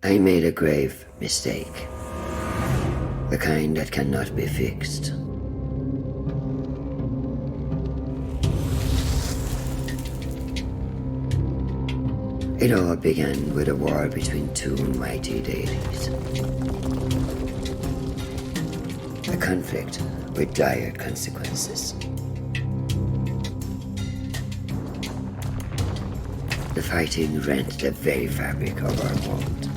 I made a grave mistake. The kind that cannot be fixed. It all began with a war between two mighty deities. A conflict with dire consequences. The fighting rent the very fabric of our world.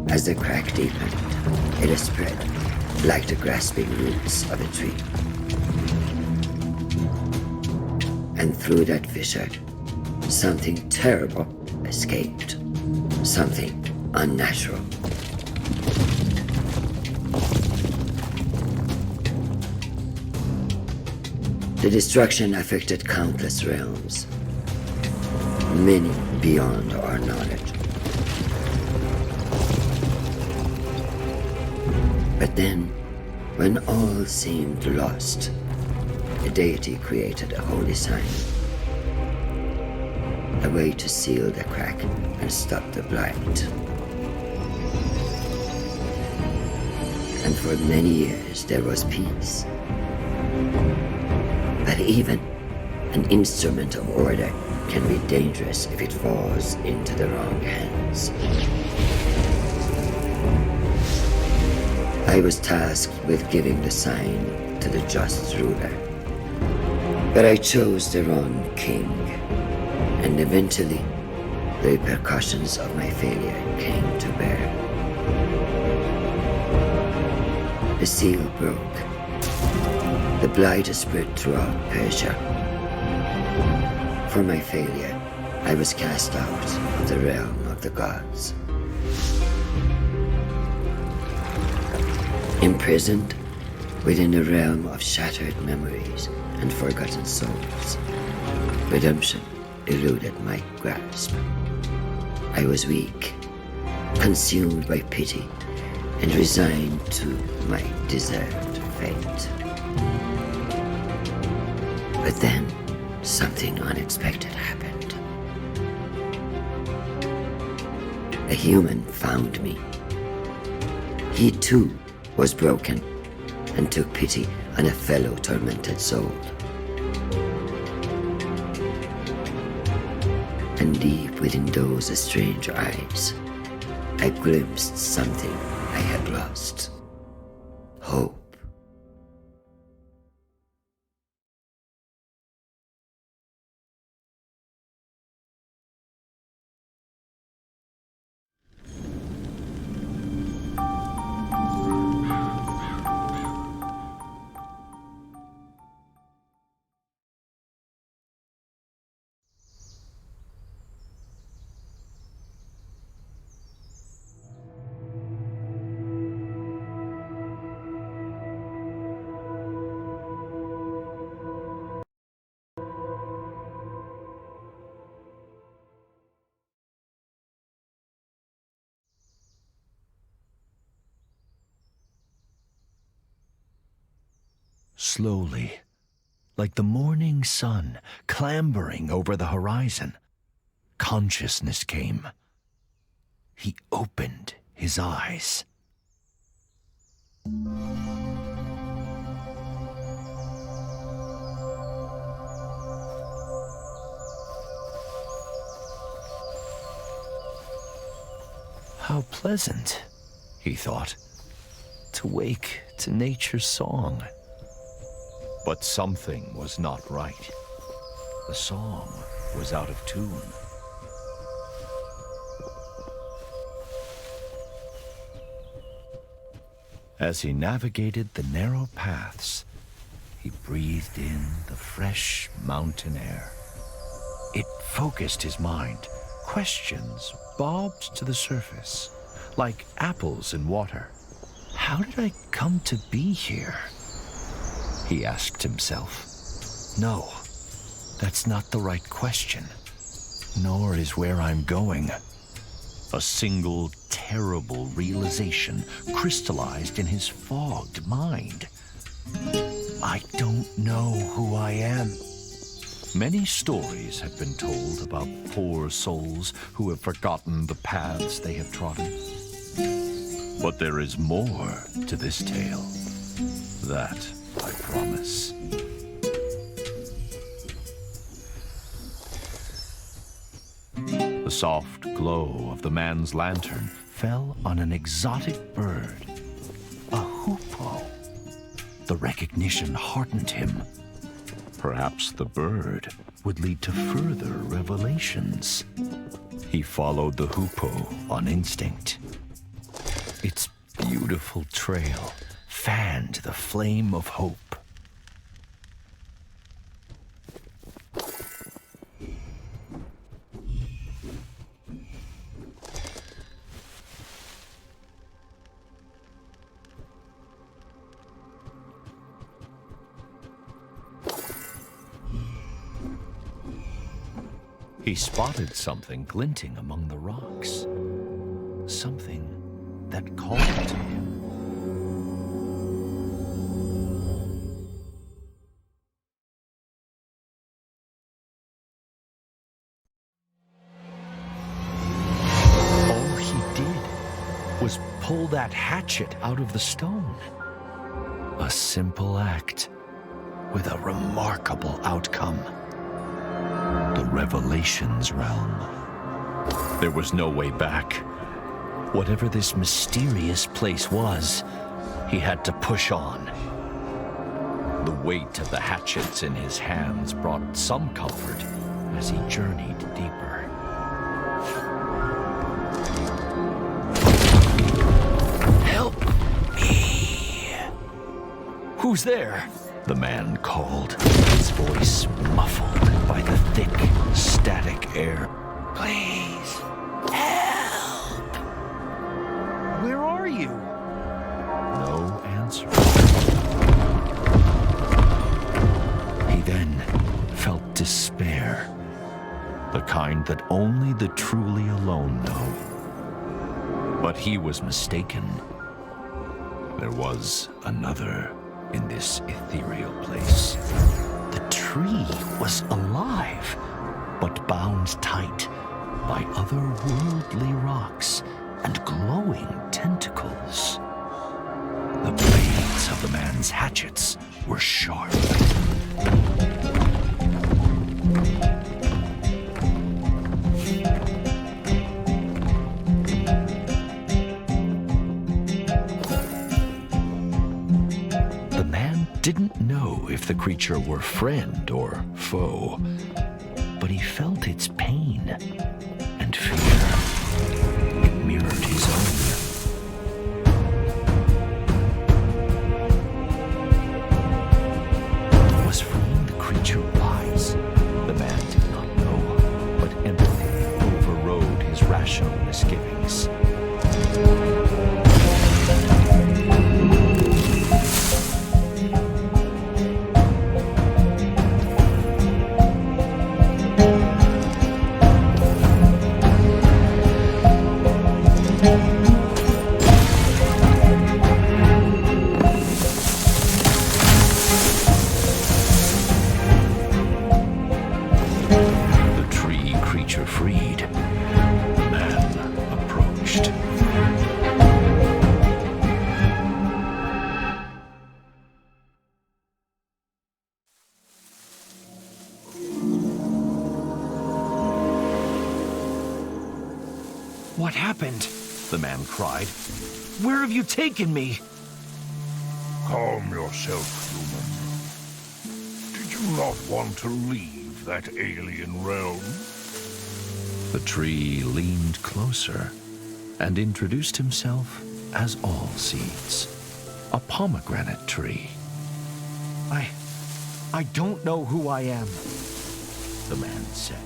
As the crack deepened, it has spread like the grasping roots of a tree. And through that fissure, something terrible escaped. Something unnatural. The destruction affected countless realms, many beyond our knowledge. But then, when all seemed lost, the deity created a holy sign, a way to seal the crack and stop the blight. And for many years there was peace. But even an instrument of order can be dangerous if it falls into the wrong hands. I was tasked with giving the sign to the just ruler. But I chose the wrong king, and eventually the repercussions of my failure came to bear. The seal broke. The blight spread throughout Persia. For my failure, I was cast out of the realm of the gods. Imprisoned within the realm of shattered memories and forgotten souls, redemption eluded my grasp. I was weak, consumed by pity, and resigned to my deserved fate. But then, something unexpected happened. A human found me. He too was broken and took pity on a fellow tormented soul. And deep within those strange eyes, I glimpsed something I had lost. Hope. Slowly, like the morning sun clambering over the horizon, consciousness came. He opened his eyes. How pleasant, he thought, to wake to nature's song. But something was not right. The song was out of tune. As he navigated the narrow paths, he breathed in the fresh mountain air. It focused his mind. Questions bobbed to the surface, like apples in water. How did I come to be here? He asked himself. No, that's not the right question, nor is where I'm going. A single terrible realization crystallized in his fogged mind. I don't know who I am. Many stories have been told about poor souls who have forgotten the paths they have trodden. But there is more to this tale. That I promise. The soft glow of the man's lantern fell on an exotic bird, a hoopoe. The recognition heartened him. Perhaps the bird would lead to further revelations. He followed the hoopoe on instinct. Its beautiful trail fanned the flame of hope. He spotted something glinting among the rocks. Something that called to him. All he did was pull that hatchet out of the stone. A simple act with a remarkable outcome. The Revelations realm. There was no way back. Whatever this mysterious place was, he had to push on. The weight of the hatchets in his hands brought some comfort as he journeyed deeper. Help me! Who's there? The man called, his voice muffled by the thick, static air. Please, help! Where are you? No answer. He then felt despair, the kind that only the truly alone know. But he was mistaken. There was another in this ethereal place. The tree was alive, but bound tight by otherworldly rocks and glowing tentacles. The blades of the man's hatchets were sharp. Didn't know if the creature were friend or foe, but he felt its pain and fear. It mirrored his own. Was freeing the creature wise? The man did not know, but empathy overrode his rational misgivings. Freed, the man approached. What happened? The man cried. Where have you taken me? Calm yourself, human. Did you not want to leave that alien realm? The tree leaned closer and introduced himself as Allseeds, a pomegranate tree. I don't know who I am, the man said.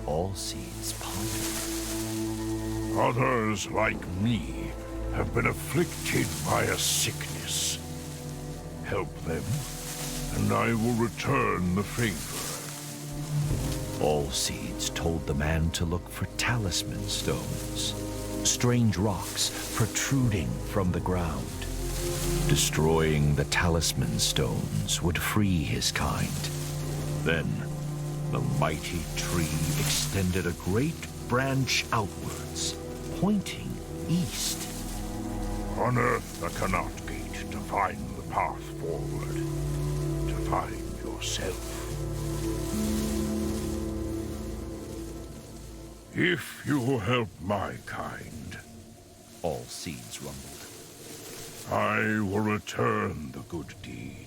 Allseeds pondered. Others like me have been afflicted by a sickness. Help them, and I will return the favor. Allseeds told the man to look for talisman stones, strange rocks protruding from the ground. Destroying the talisman stones would free his kind. Then, the mighty tree extended a great branch outwards, pointing east. Unearth the Canot Gate to find the path forward, to find yourself. If you help my kind, All seeds rumbled. I will return the good deed.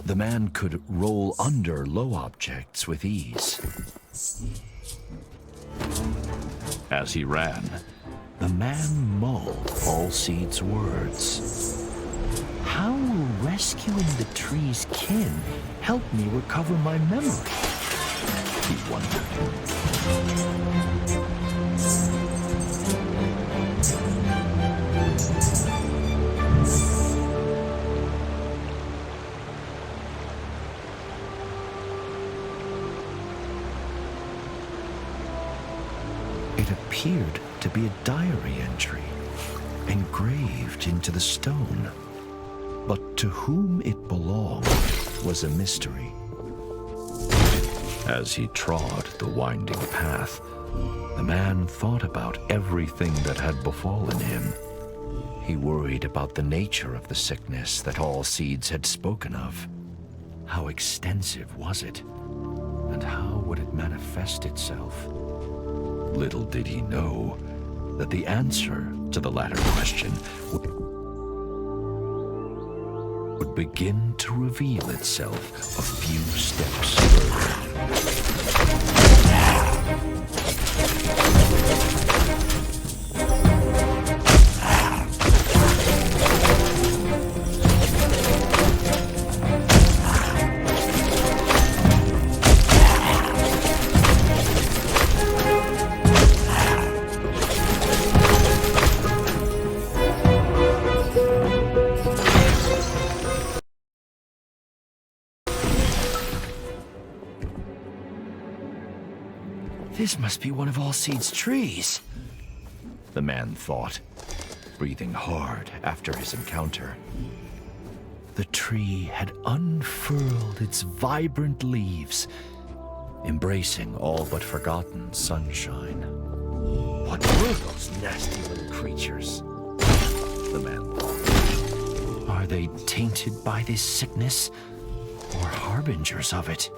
The man could roll under low objects with ease. As he ran, the man mulled Allseed's words. How will rescuing the tree's kin help me recover my memory? He wondered. It appeared to be a diary entry, engraved into the stone. But to whom it belonged was a mystery. As he trod the winding path, the man thought about everything that had befallen him. He worried about the nature of the sickness that Allseeds had spoken of. How extensive was it? And how would it manifest itself? Little did he know that the answer to the latter question would begin to reveal itself a few steps further. This must be one of Allseed's trees, the man thought, breathing hard after his encounter. The tree had unfurled its vibrant leaves, embracing all but forgotten sunshine. What were those nasty little creatures? The man thought. Are they tainted by this sickness, or harbingers of it?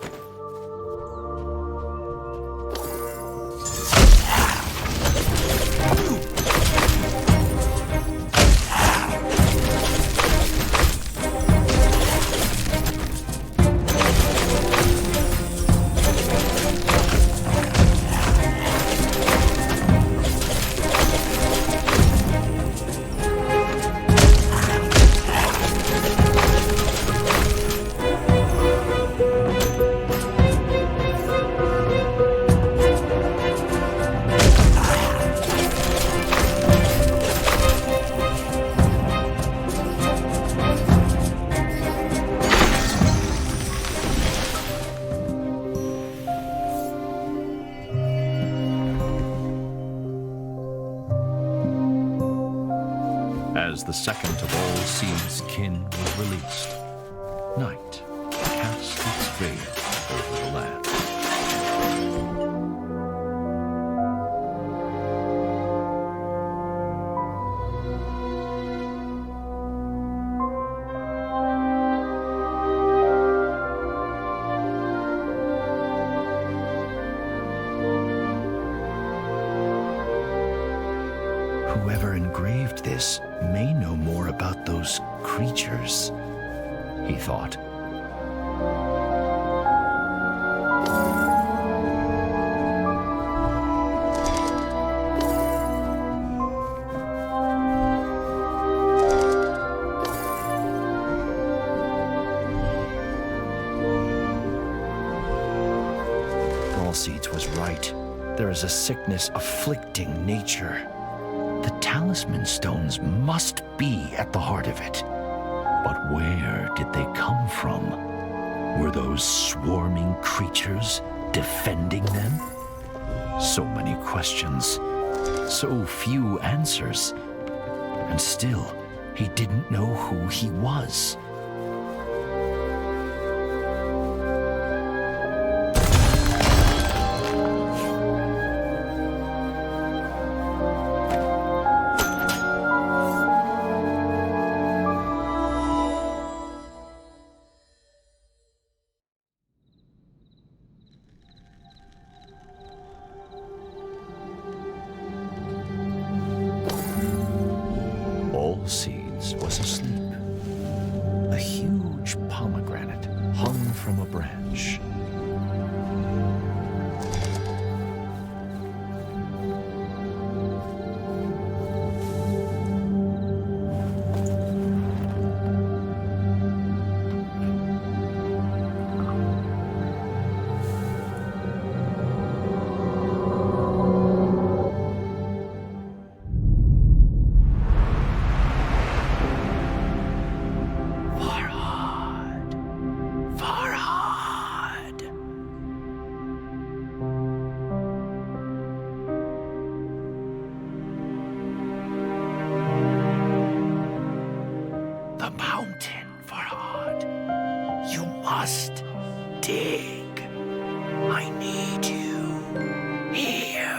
As the second of Allseed's kin was released, night cast its veil over the land. Whoever engraved this may know more about those creatures, he thought. Alcides was right. There is a sickness afflicting nature. The talisman stones must be at the heart of it. But where did they come from? Were those swarming creatures defending them? So many questions, so few answers. And still, he didn't know who he was. Alcides was asleep. A huge pomegranate hung from a branch. The mountain, Farhad. You must dig. I need you here.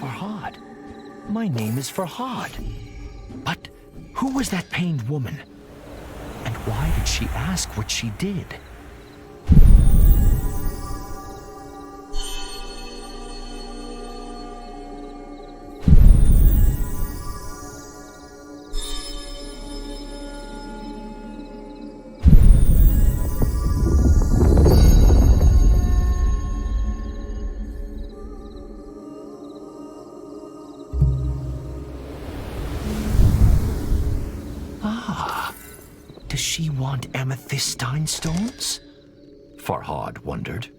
Farhad. My name is Farhad. But who was that pained woman? And why did she ask what she did? Does she want amethystine stones? Farhad wondered.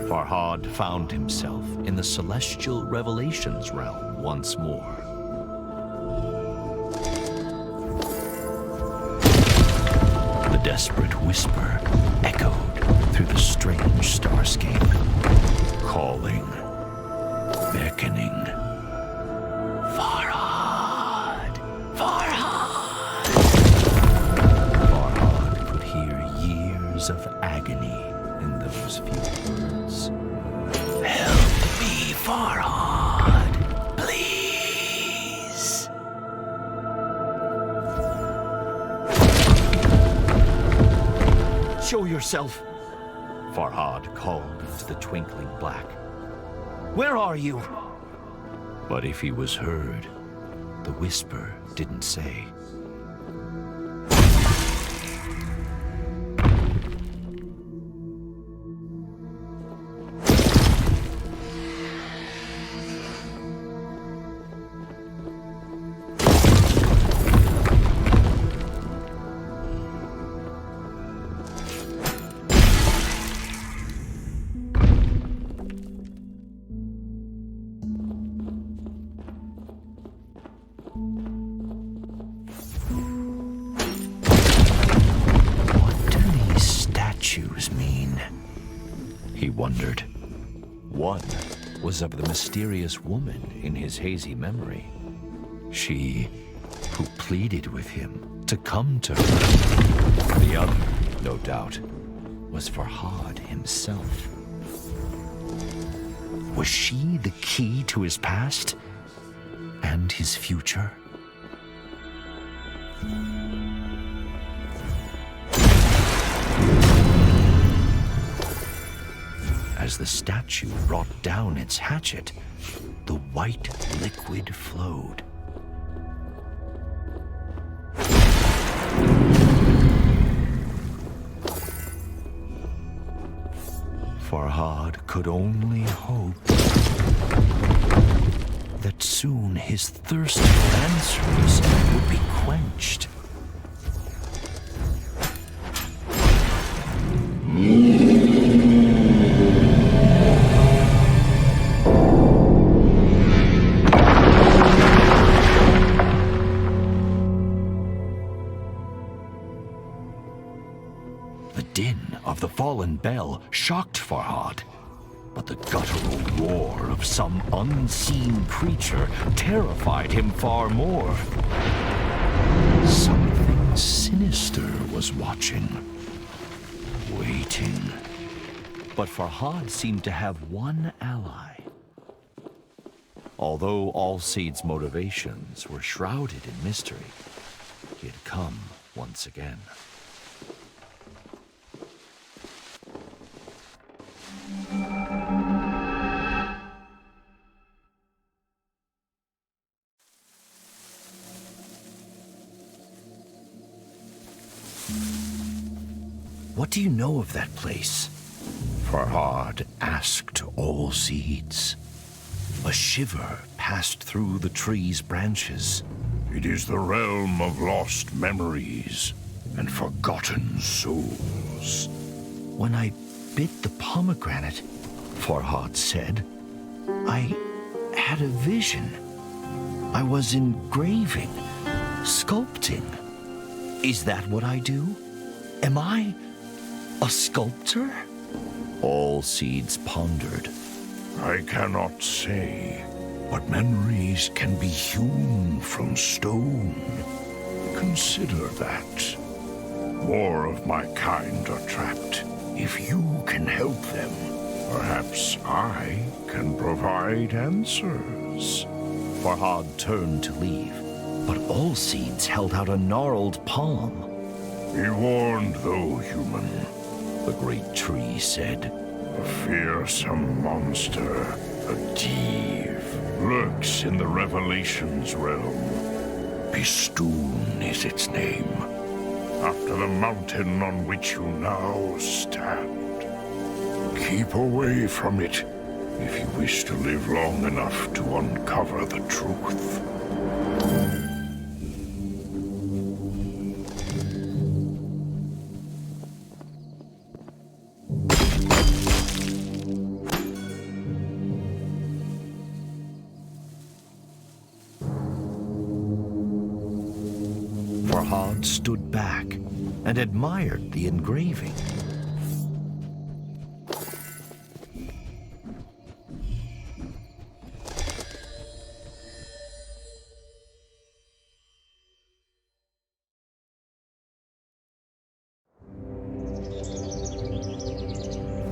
Farhad found himself in the celestial revelations realm once more. The desperate whisper echoed through the strange starscape, calling, beckoning. Farhad! Farhad! Farhad could hear years of agony in those few words. Help me, Farhad, please. Show yourself, Farhad called into the twinkling black. Where are you? But if he was heard, the whisper didn't say. What do these statues mean? He wondered. One was of the mysterious woman in his hazy memory. She who pleaded with him to come to her. The other, no doubt, was Farhad himself. Was she the key to his past and his future? As the statue brought down its hatchet, the white liquid flowed. Farhad could only hope that soon his thirst for answers would be quenched. The din of the fallen bell shocked Farhad, but the guttural roar of some unseen creature terrified him far more. Something sinister was watching, waiting. But Farhad seemed to have one ally. Although Allseed's motivations were shrouded in mystery, he had come once again. What do you know of that place? Farhad asked Allseeds. A shiver passed through the tree's branches. It is the realm of lost memories and forgotten souls. When I bit the pomegranate, Farhad said, I had a vision. I was engraving, sculpting. Is that what I do? Am I a sculptor? Allseeds pondered. I cannot say, but memories can be hewn from stone. Consider that. More of my kind are trapped. If you can help them, perhaps I can provide answers. Farhad turned to leave, but Allseeds held out a gnarled palm. Be warned, though, human, The great tree said. A fearsome monster, a thief, lurks in the Revelations realm. Bistun is its name, after the mountain on which you now stand. Keep away from it if you wish to live long enough to uncover the truth. Farhad stood back and admired the engraving.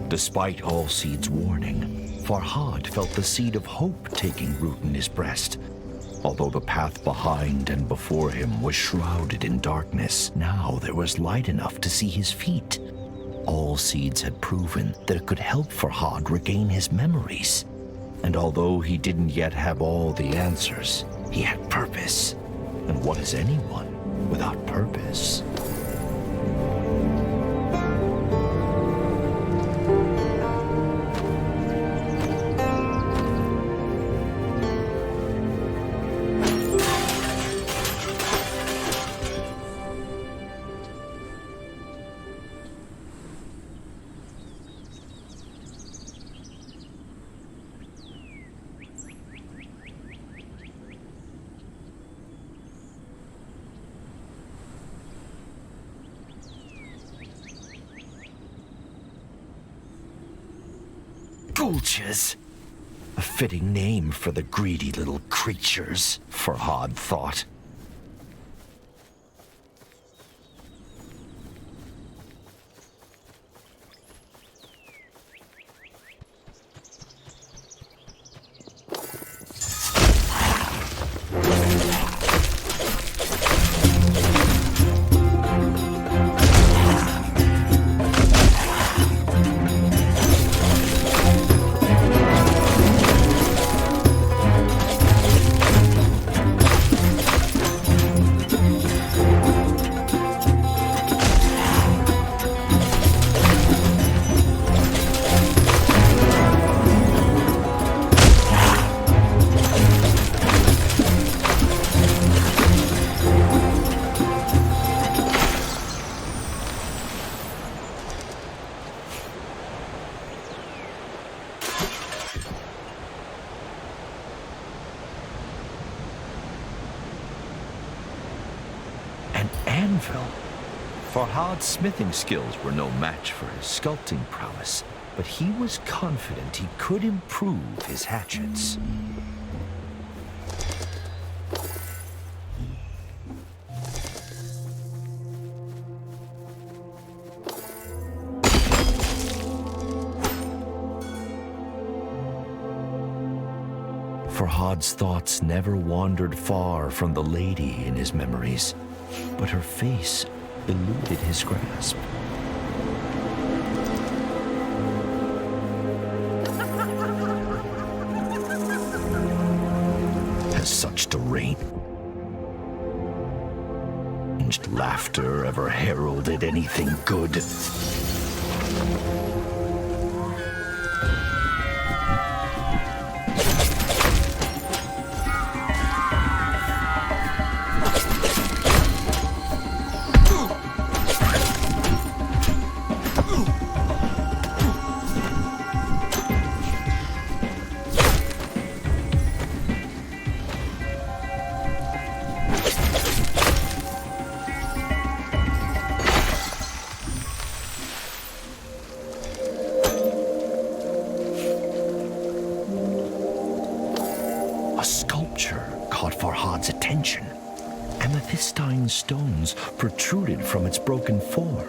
Despite Allseed's warning, Farhad felt the seed of hope taking root in his breast. Although the path behind and before him was shrouded in darkness, now there was light enough to see his feet. Allseeds had proven that it could help Farhad regain his memories. And although he didn't yet have all the answers, he had purpose. And what is anyone without purpose? Gulches. A fitting name for the greedy little creatures, Farhad thought. Anvil. Farhad's smithing skills were no match for his sculpting prowess, but he was confident he could improve his hatchets. Farhad's thoughts never wandered far from the lady in his memories, but her face eluded his grasp. Has such deranged laughter ever heralded anything good? Farhad's attention. Amethystine stones protruded from its broken form.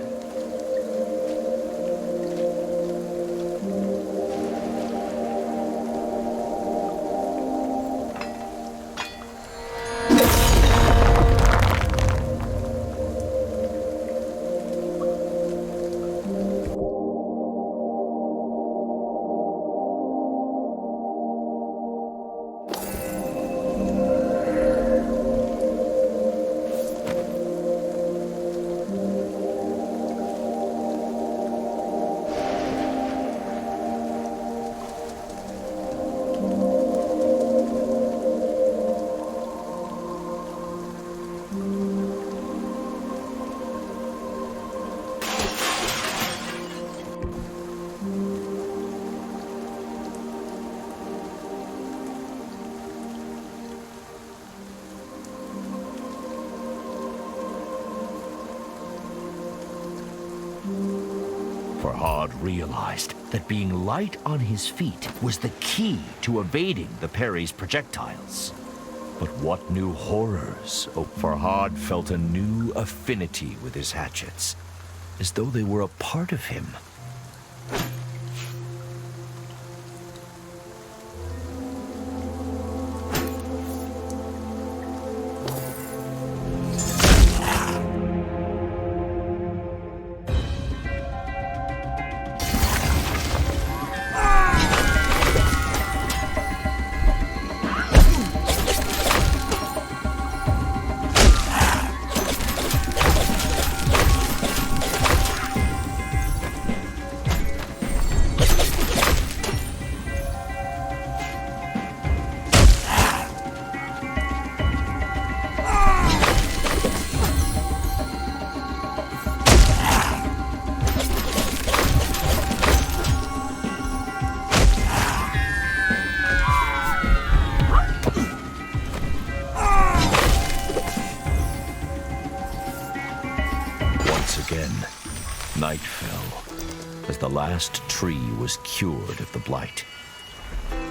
Farhad realized that being light on his feet was the key to evading the Peri's projectiles. But what new horrors? Oh, Farhad felt a new affinity with his hatchets, as though they were a part of him. as the last tree was cured of the blight.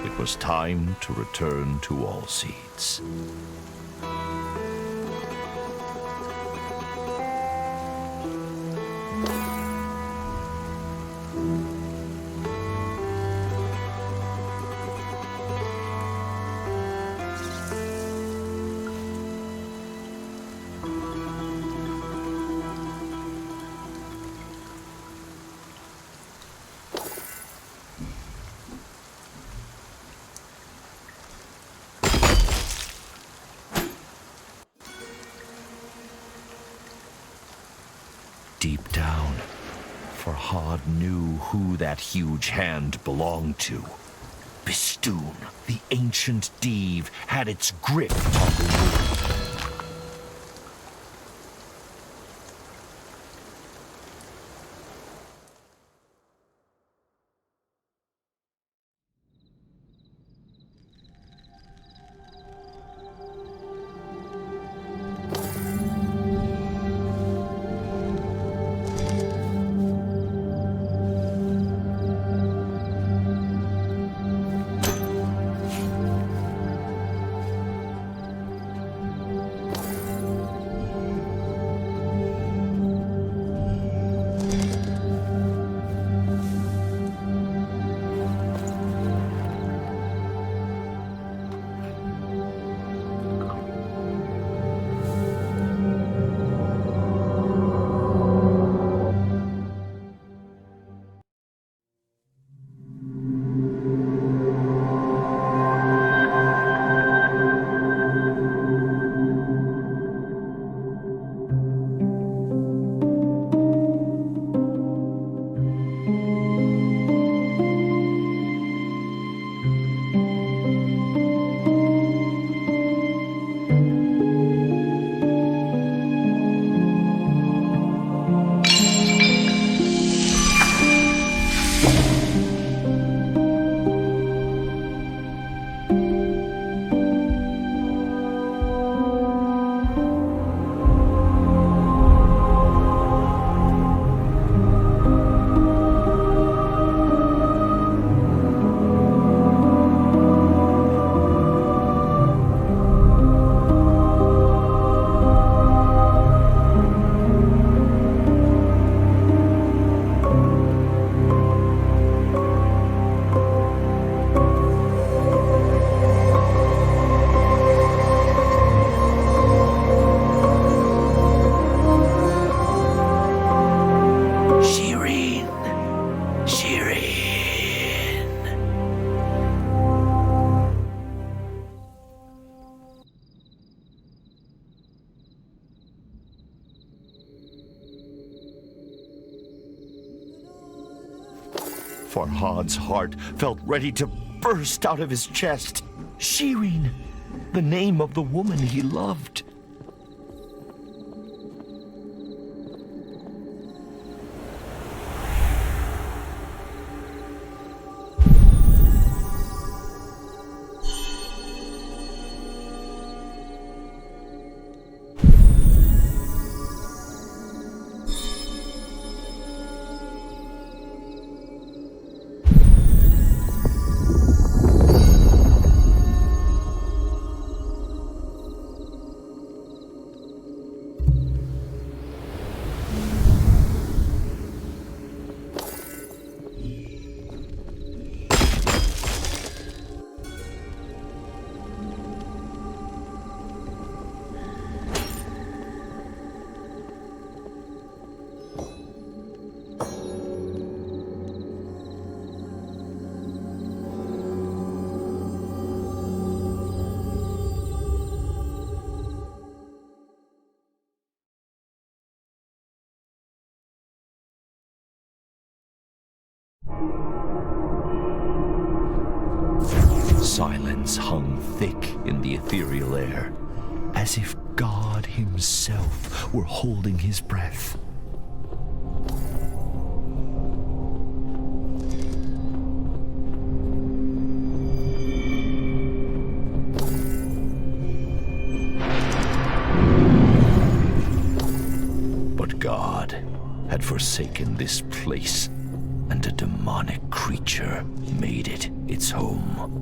It was time to return to Allseeds. Deep down, Farhad knew who that huge hand belonged to. Bistun, the ancient Div, had its grip on the world. Farhad's heart felt ready to burst out of his chest. Shirin, the name of the woman he loved. Silence hung thick in the ethereal air, as if God himself were holding his breath. But God had forsaken this place and a demonic creature made it its home.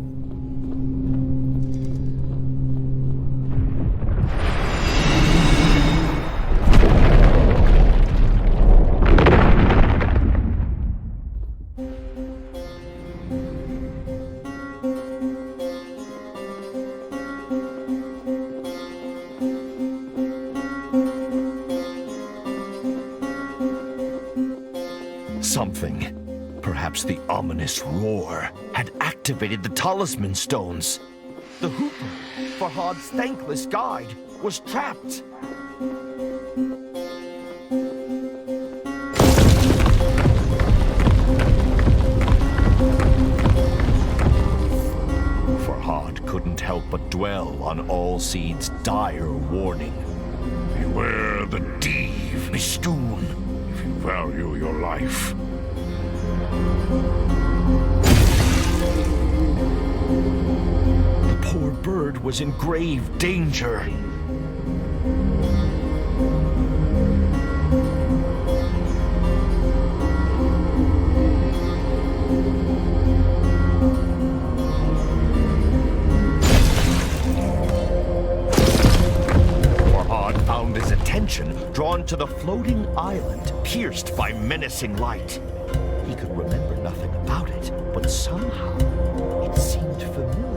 Something, perhaps the ominous roar, had activated the talisman stones. The Hooper, Farhad's thankless guide, was trapped. Farhad couldn't help but dwell on Allseed's dire warning. Beware the Div Bistun if you value your life. The poor bird was in grave danger. Farhad found his attention drawn to the floating island, pierced by menacing light. He could remember nothing about it, but somehow it seemed familiar.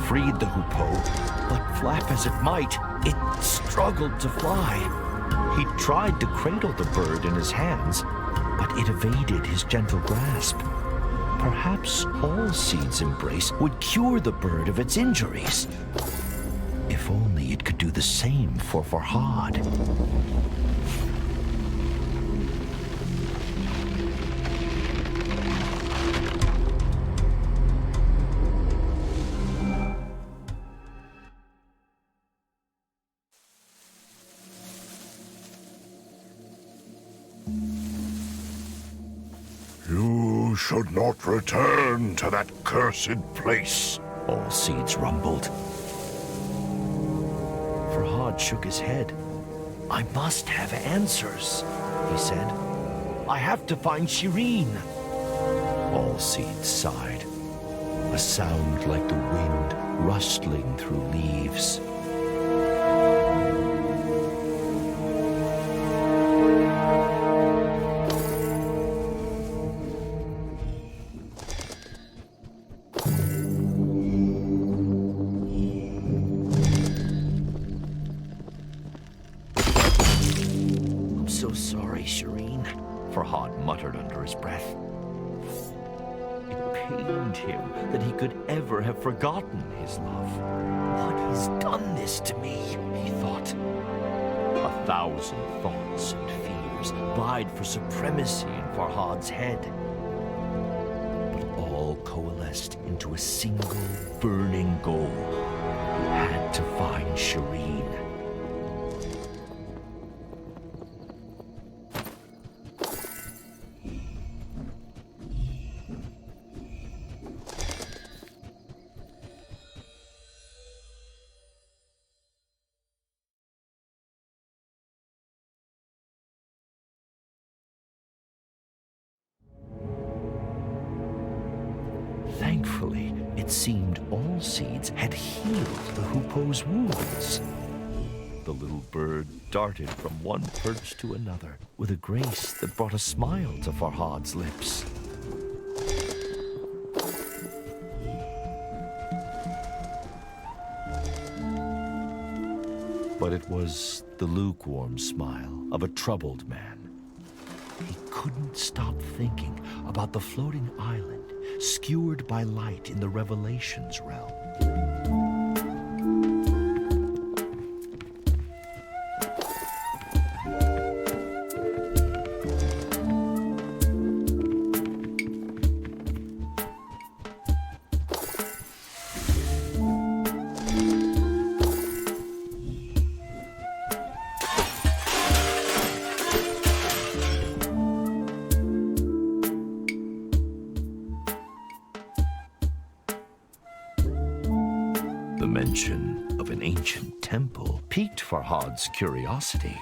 Freed the hoopoe, but flap as it might, it struggled to fly. He tried to cradle the bird in his hands, but it evaded his gentle grasp. Perhaps Allseed's embrace would cure the bird of its injuries. If only it could do the same for Farhad. You should not return to that cursed place. Allseeds rumbled. Farhad shook his head. I must have answers, he said. I have to find Shirin. Allseeds sighed. A sound like the wind rustling through leaves. So sorry, Shirin, Farhad muttered under his breath. It pained him that he could ever have forgotten his love. What has done this to me, he thought. 1,000 thoughts and fears vied for supremacy in Farhad's head. But all coalesced into a single burning goal. He had to find Shirin. Thankfully, it seemed Allseeds had healed the hoopoe's wounds. The little bird darted from one perch to another with a grace that brought a smile to Farhad's lips. But it was the lukewarm smile of a troubled man. He couldn't stop thinking about the floating island, skewered by light in the Revelations realm. mention of an ancient temple piqued Farhad's curiosity.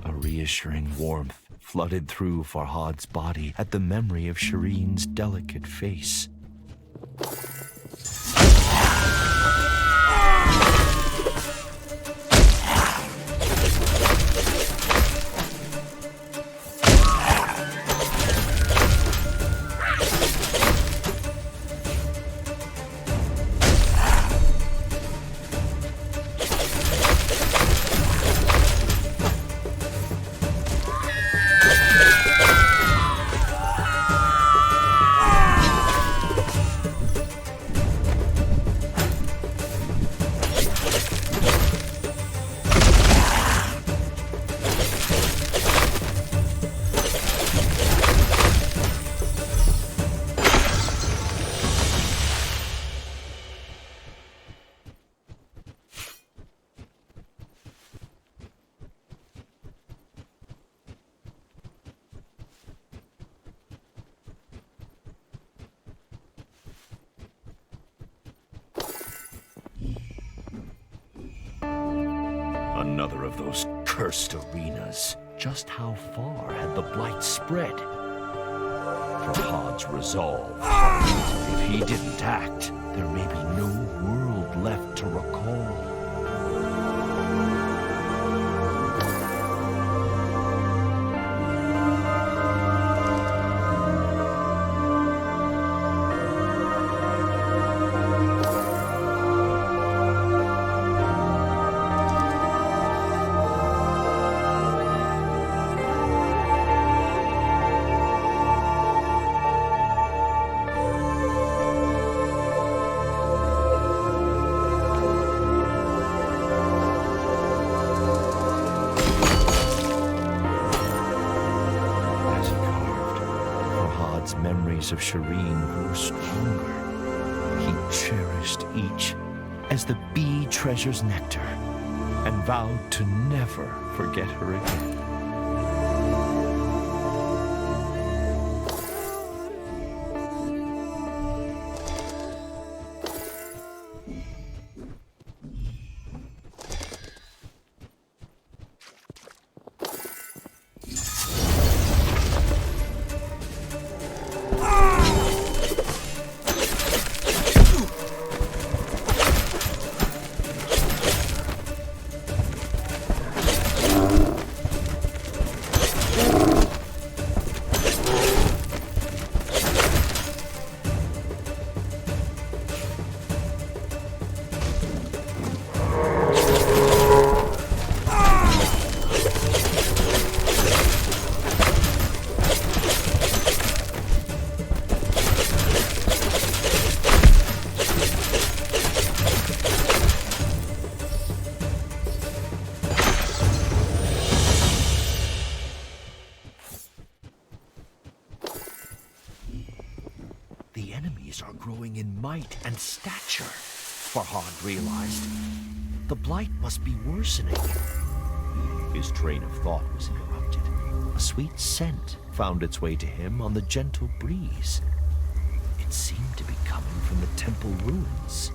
A reassuring warmth flooded through Farhad's body at the memory of Shirin's delicate face. Another of those cursed arenas. Just how far had the blight spread? Farhad's resolve. If he didn't act, there may be no world left to recall. Memories of Shirin grew stronger. He cherished each as the bee treasures nectar and vowed to never forget her again. The enemies are growing in might and stature, Farhad realized. The blight must be worsening. His train of thought was interrupted. A sweet scent found its way to him on the gentle breeze. It seemed to be coming from the temple ruins.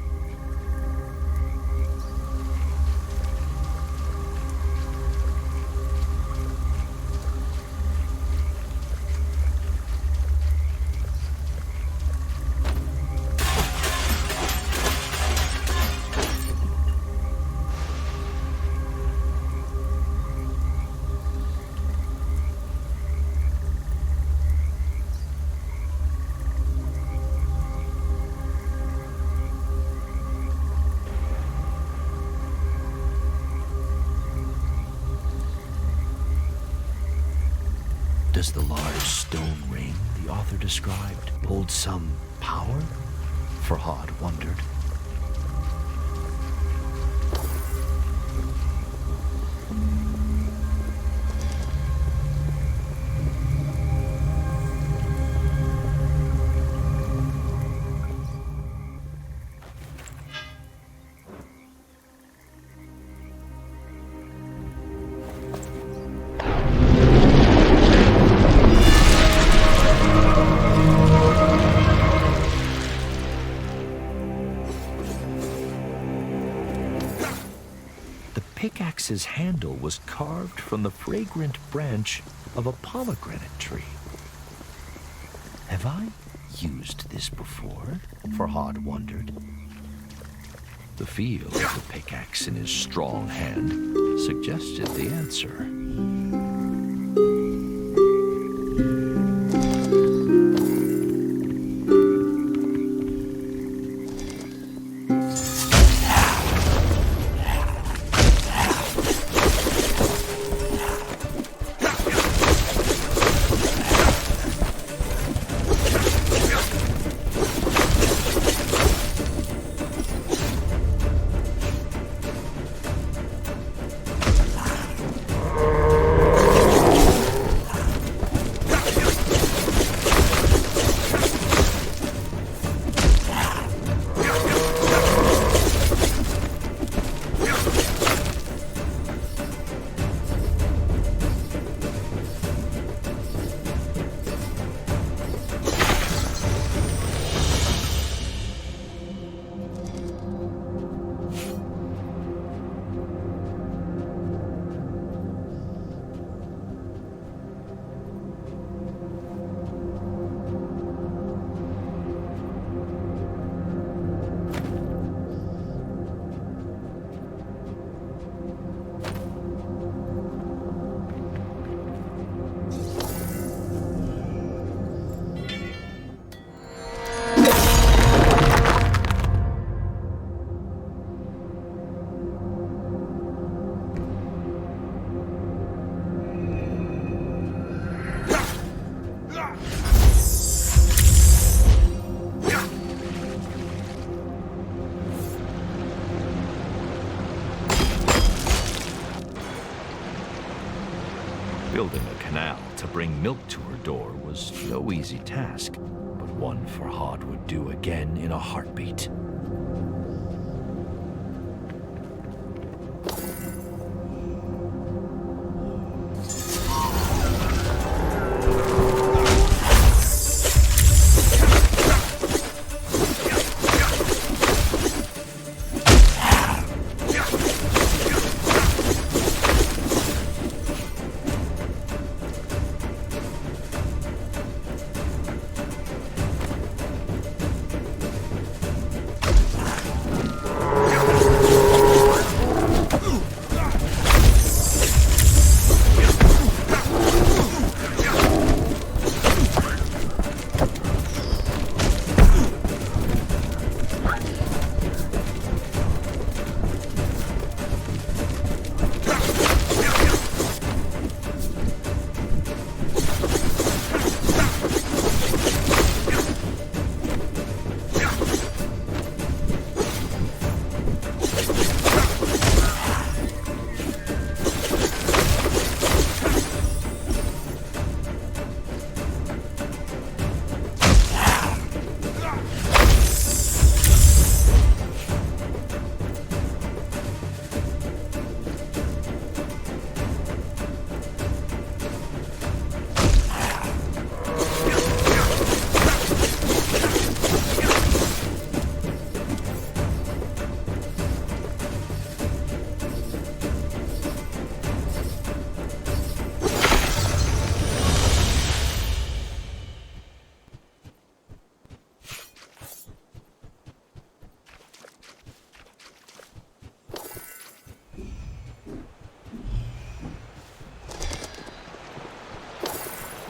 Does the large stone ring the author described hold some power? Farhad wondered. axe's handle was carved from the fragrant branch of a pomegranate tree. Have I used this before? Farhad wondered. The feel of the pickaxe in his strong hand suggested the answer. Building a canal to bring milk to her door was no easy task, but one Farhad would do again in a heartbeat.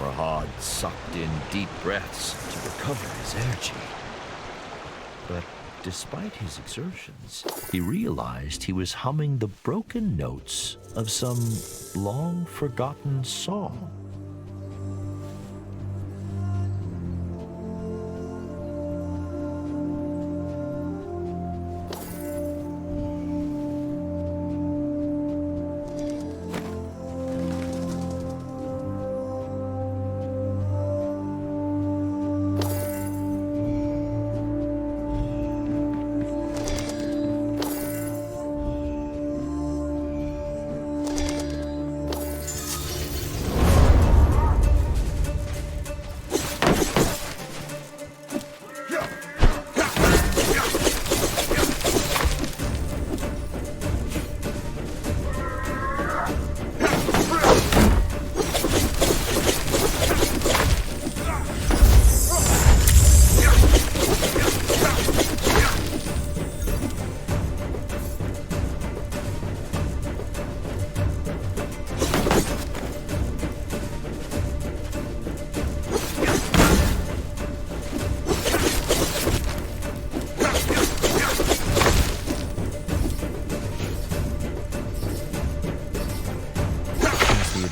Farhad sucked in deep breaths to recover his energy. But despite his exertions, he realized he was humming the broken notes of some long-forgotten song.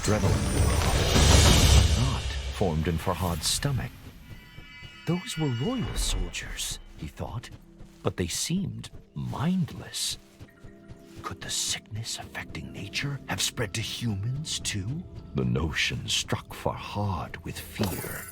adrenaline whirl, not formed in Farhad's stomach. Those were royal soldiers, he thought, but they seemed mindless. Could the sickness affecting nature have spread to humans too? The notion struck Farhad with fear.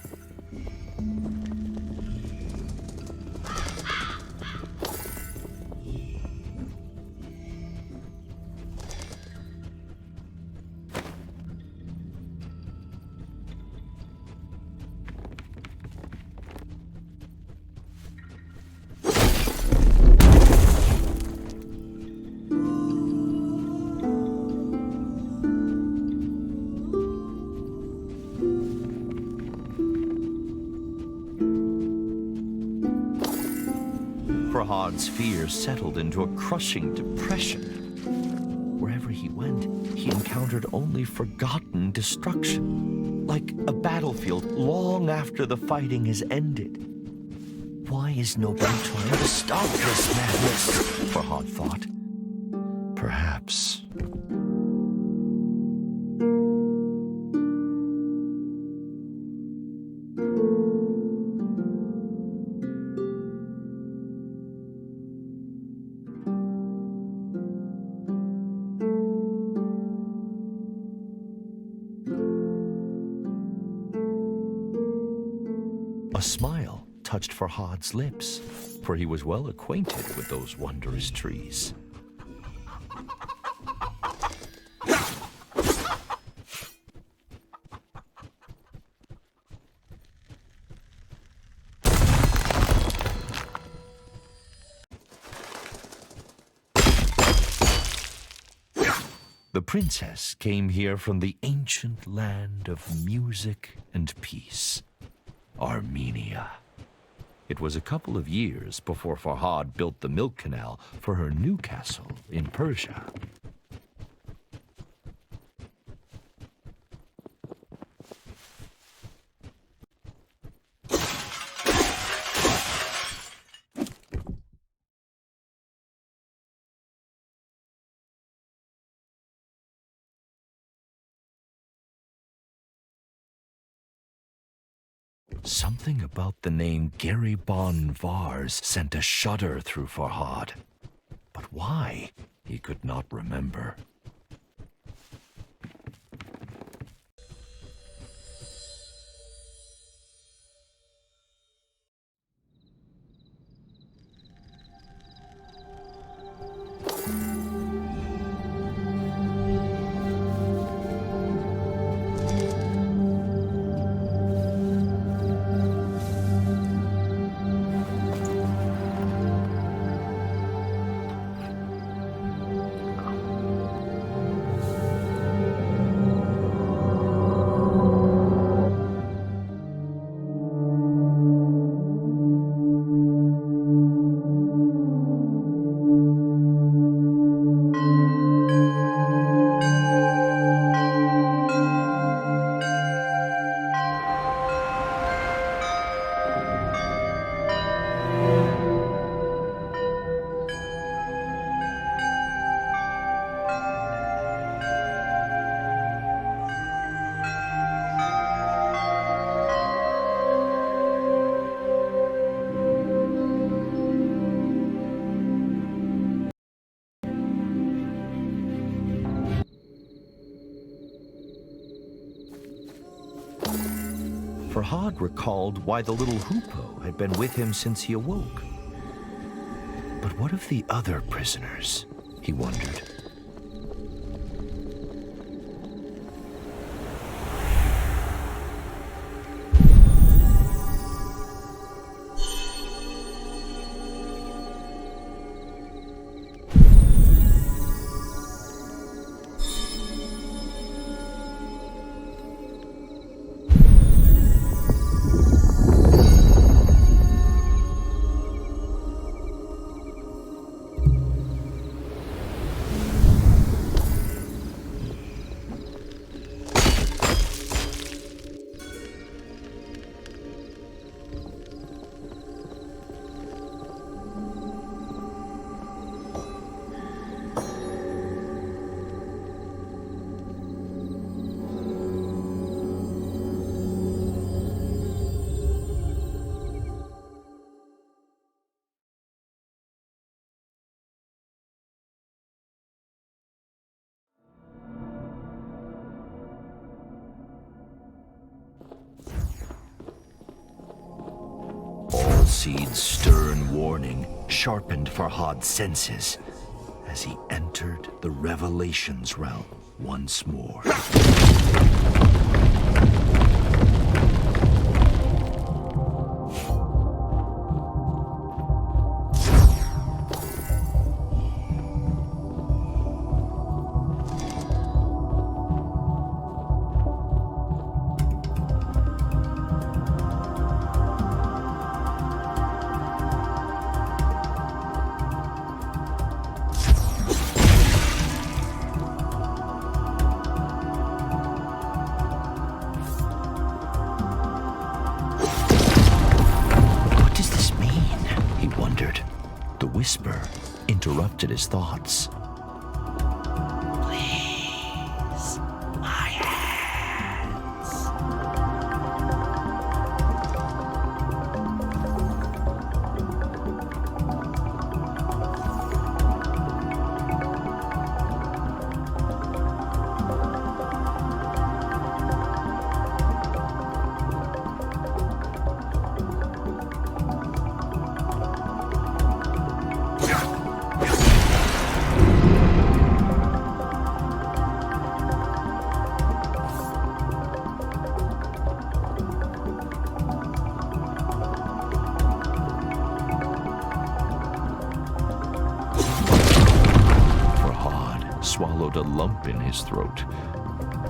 Farhad's fears settled into a crushing depression. Wherever he went, he encountered only forgotten destruction, like a battlefield long after the fighting has ended. Why is nobody trying to stop this madness? Farhad thought. Perhaps. A smile touched Farhad's lips, for he was well acquainted with those wondrous trees. The princess came here from the ancient land of music and peace. Armenia. It was a couple of years before Farhad built the milk canal for her new castle in Persia. Something about the name Garibon Vars sent a shudder through Farhad. But why? He could not remember. Farhad recalled why the little hoopoe had been with him since he awoke. But what of the other prisoners? He wondered. Allseed's stern warning sharpened Farhad's senses as he entered the Revelations realm once more. Whisper interrupted his thoughts. Please, my hands. Swallowed a lump in his throat.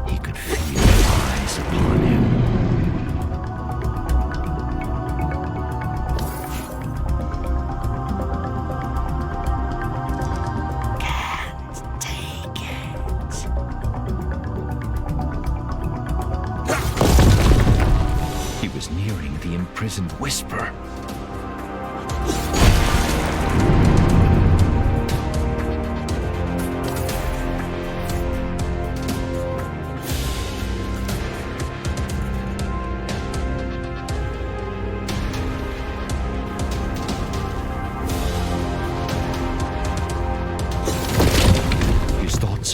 He could feel eyes upon him. Can't take it. He was nearing the imprisoned Whisper.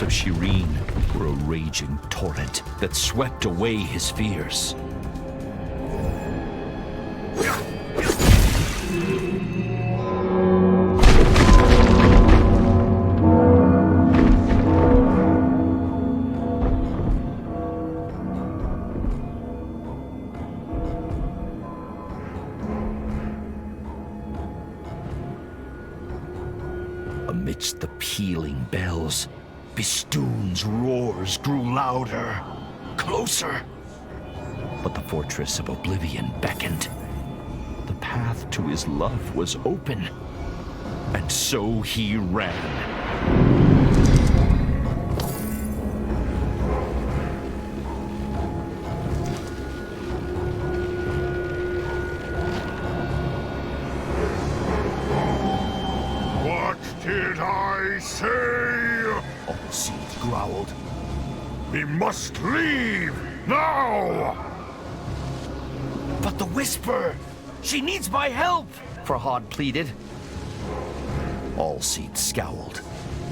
Of Shirin were a raging torrent that swept away his fears. Amidst the pealing bells, Bistun's roars grew louder, closer. But the fortress of Oblivion beckoned. The path to his love was open, and so he ran. What did I say? Allseed growled. We must leave now! But the Whisper! She needs my help! Farhad pleaded. Allseed scowled.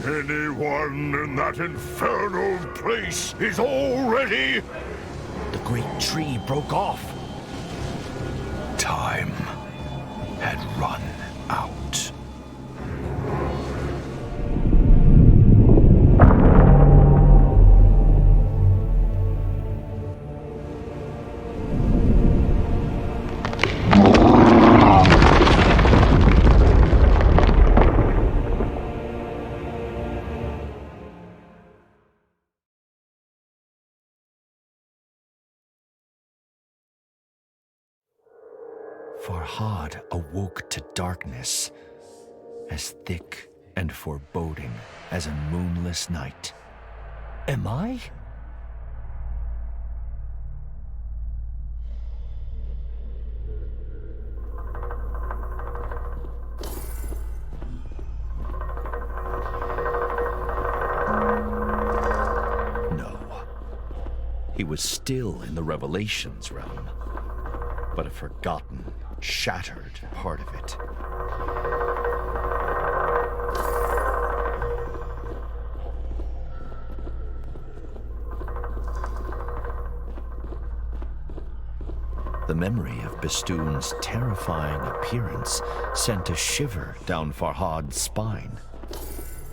Anyone in that infernal place is already... The great tree broke off. Time had run out. Farhad awoke to darkness, as thick and foreboding as a moonless night. Am I? No. He was still in the Revelations realm, but a forgotten, shattered part of it. The memory of Bistun's terrifying appearance sent a shiver down Farhad's spine.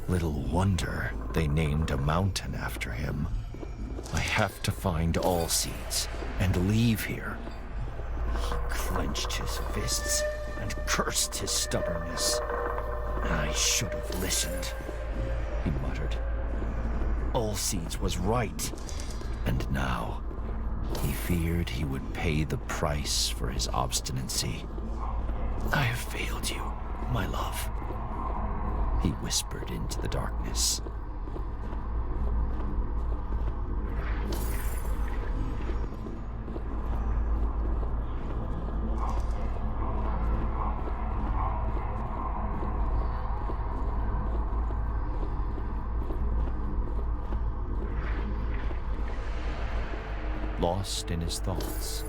Little wonder they named a mountain after him. I have to find Allseeds and leave here. He clenched his fists and cursed his stubbornness. I should have listened, he muttered. Allseeds was right. And now, he feared he would pay the price for his obstinacy. I have failed you, my love, he whispered into the darkness. Lost in his thoughts.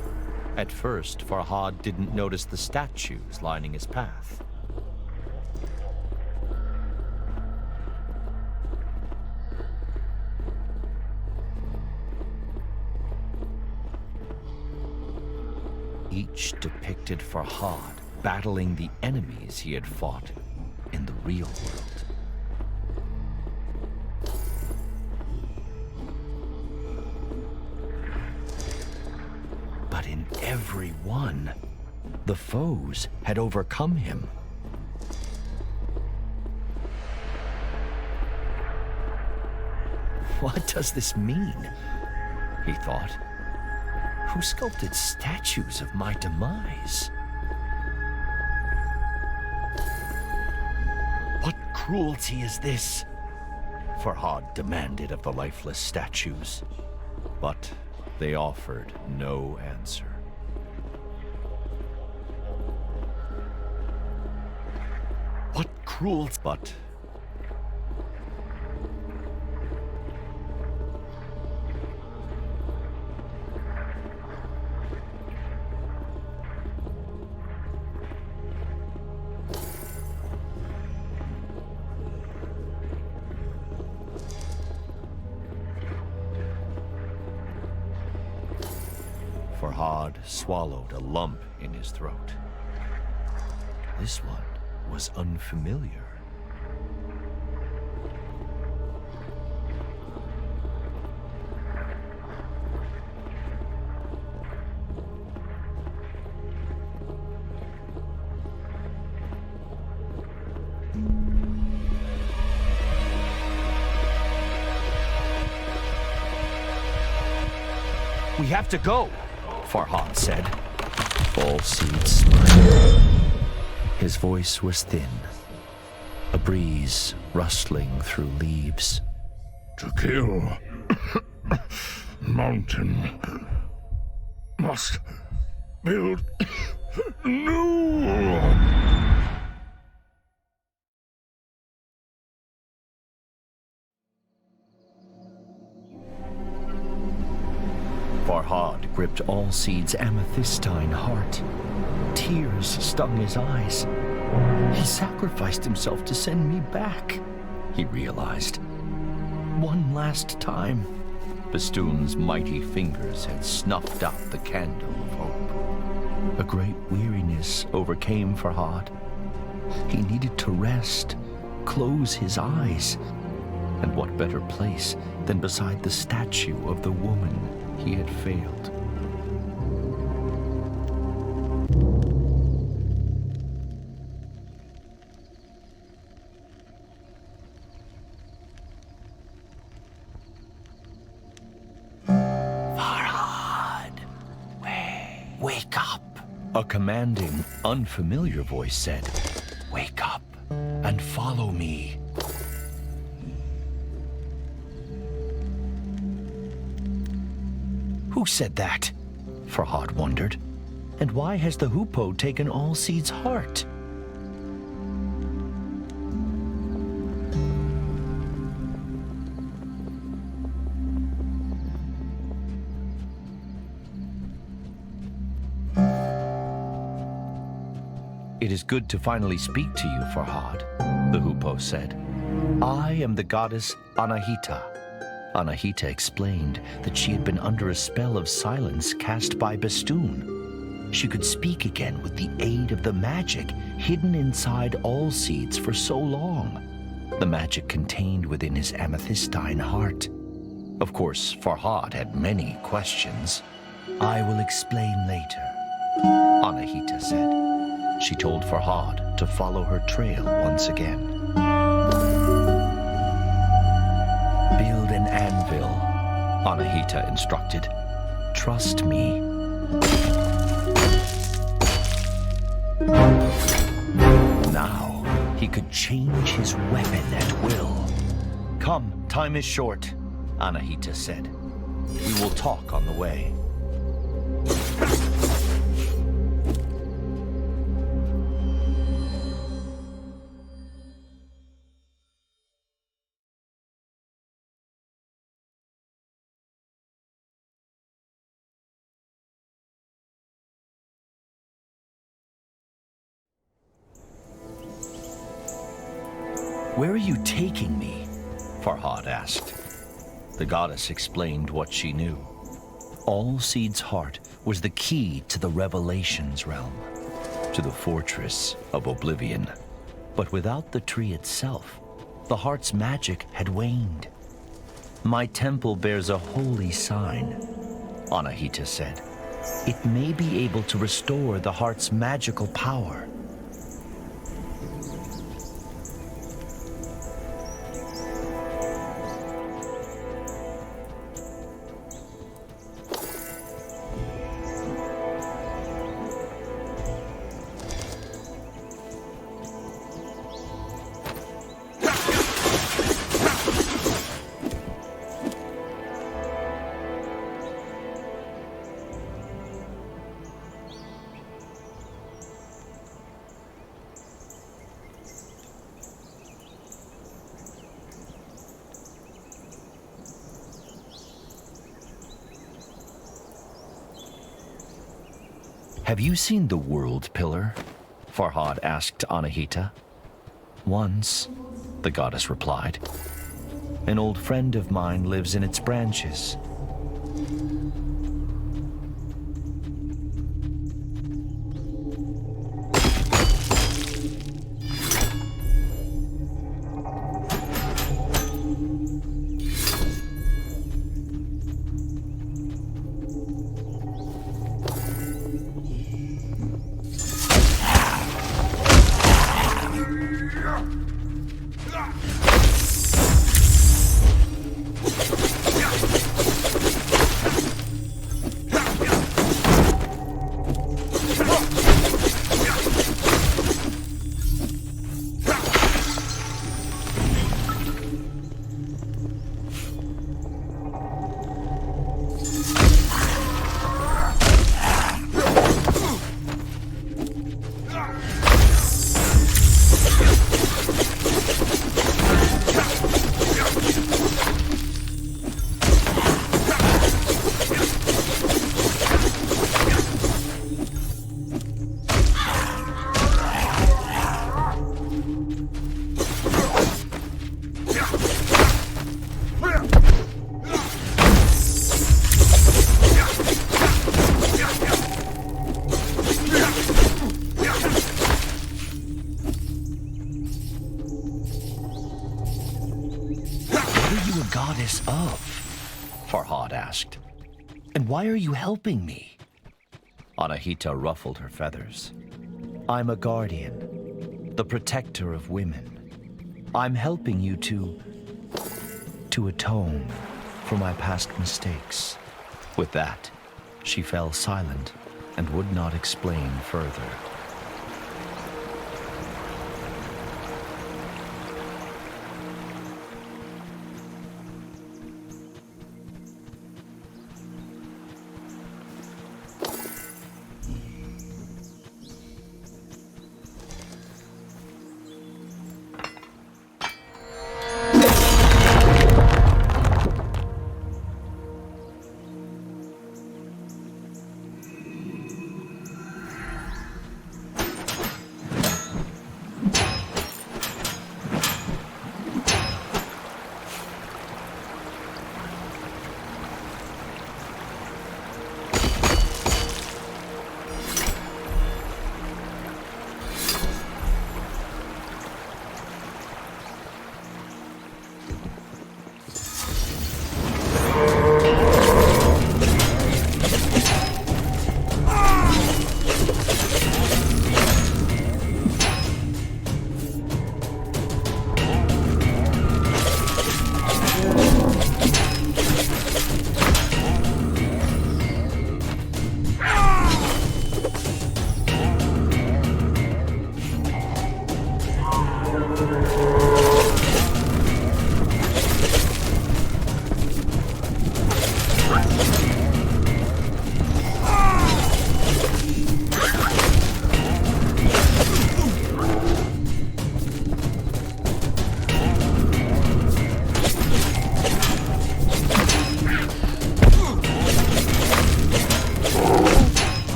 At first, Farhad didn't notice the statues lining his path. Each depicted Farhad battling the enemies he had fought in the real world. But in every one, the foes had overcome him. What does this mean? He thought. Who sculpted statues of my demise? What cruelty is this? Farhad demanded of the lifeless statues, but they offered no answer. What cruelty? But Farhad swallowed a lump in his throat. This one was unfamiliar. We have to go, Farhad said. Allseeds smiled. His voice was thin, a breeze rustling through leaves. To kill mountain must build new. Farhad gripped Allseeds' amethystine heart. Tears stung his eyes. He sacrificed himself to send me back, he realized. One last time. Bistun's mighty fingers had snuffed out the candle of hope. A great weariness overcame Farhad. He needed to rest, close his eyes. And what better place than beside the statue of the woman he had failed? Farhad, wake up. A commanding, unfamiliar voice said, "Wake up and follow me." Who said that? Farhad wondered. And why has the hoopoe taken Allseeds' heart? It is good to finally speak to you, Farhad, the hoopoe said. I am the goddess Anahita. Anahita explained that she had been under a spell of silence cast by Bistun. she could speak again with the aid of the magic hidden inside all seeds for so long. The magic contained within his amethystine heart. Of course, Farhad had many questions. "I will explain later," Anahita said. She told Farhad to follow her trail once again. "Build an anvil," Anahita instructed. "Trust me." Now, he could change his weapon at will. "Come, time is short," Anahita said. "We will talk on the way." "Where are you taking me?" Farhad asked. The goddess explained what she knew. All Seed's heart was the key to the Revelations realm, to the fortress of Oblivion. But without the tree itself, the heart's magic had waned. "My temple bears a holy sign," Anahita said. "It may be able to restore the heart's magical power." "Have you seen the World Pillar?" Farhad asked Anahita. "Once," the goddess replied. "An old friend of mine lives in its branches." Goddess of? Farhad asked. "And why are you helping me?" Anahita ruffled her feathers. "I'm a guardian, the protector of women. I'm helping you to atone for my past mistakes." With that, she fell silent and would not explain further.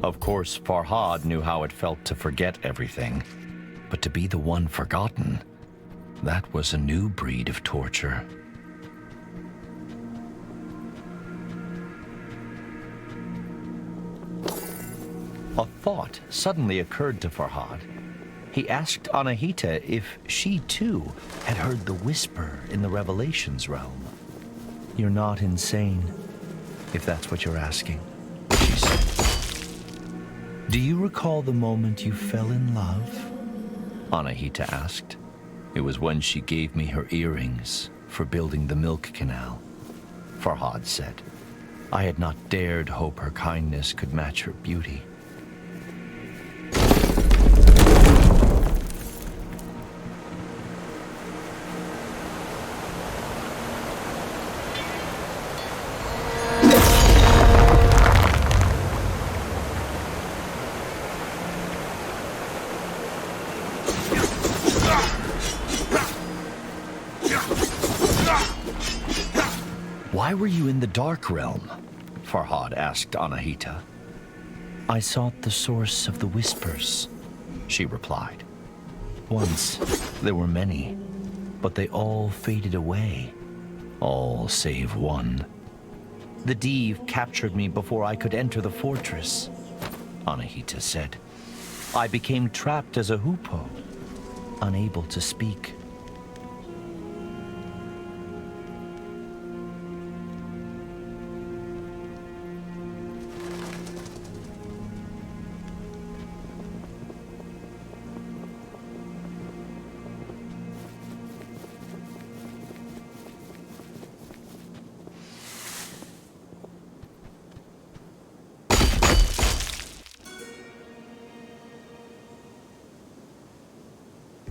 Of course, Farhad knew how it felt to forget everything, but to be the one forgotten, that was a new breed of torture. A thought suddenly occurred to Farhad. He asked Anahita if she too had heard the whisper in the Revelations realm. "You're not insane, if that's what you're asking," she said. "Do you recall the moment you fell in love?" Anahita asked. "It was when she gave me her earrings for building the milk canal," Farhad said. "I had not dared hope her kindness could match her beauty." "Why were you in the Dark Realm?" Farhad asked Anahita. "I sought the source of the whispers," she replied. "Once there were many, but they all faded away. All save one. The Div captured me before I could enter the fortress," Anahita said. "I became trapped as a hoopoe, unable to speak."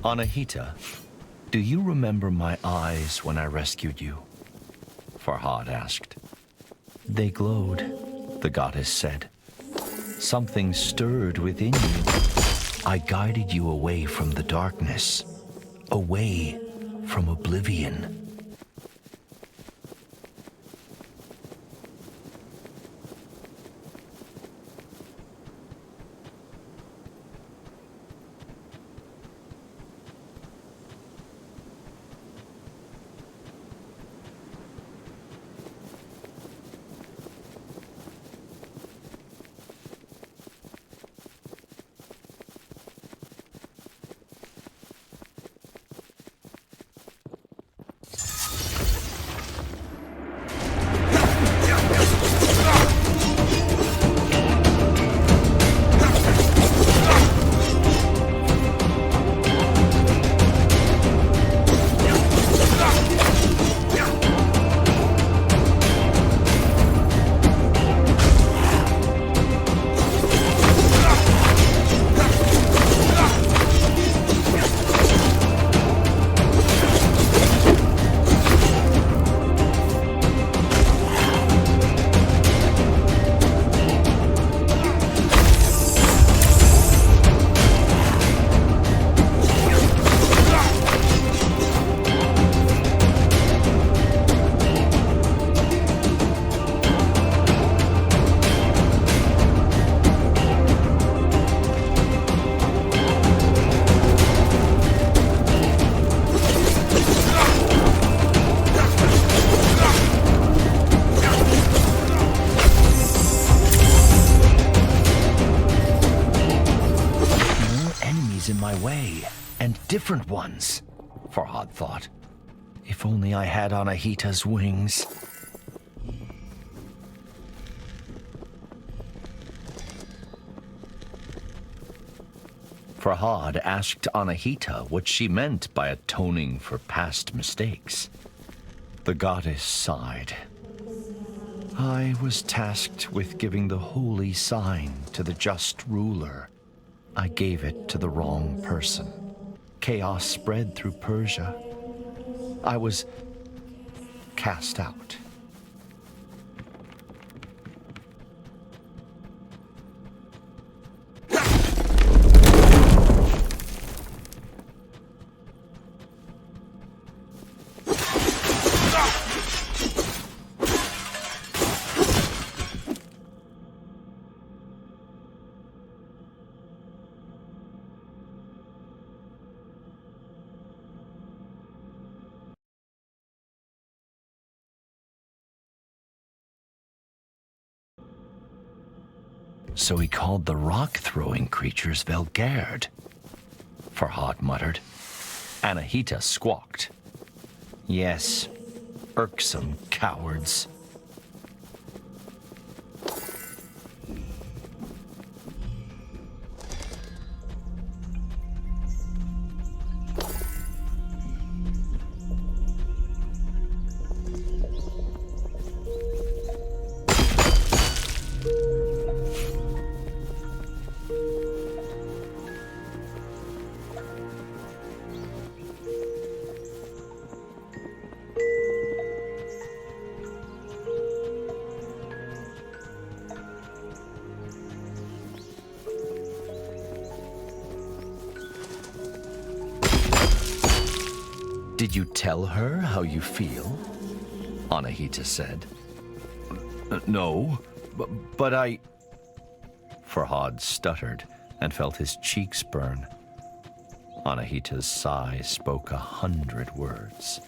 "Anahita, do you remember my eyes when I rescued you?" Farhad asked. "They glowed," the goddess said. "Something stirred within you. I guided you away from the darkness, away from oblivion." Different ones, Farhad thought. If only I had Anahita's wings. Farhad asked Anahita what she meant by atoning for past mistakes. The goddess sighed. "I was tasked with giving the holy sign to the just ruler. I gave it to the wrong person. Chaos spread through Persia. I was cast out." So he called the rock-throwing creatures Velgard, Farhad muttered. Anahita squawked. Yes, irksome cowards. Did you tell her how you feel? Anahita said. No, but I... Farhad stuttered and felt his cheeks burn. Anahita's sigh spoke 100 words.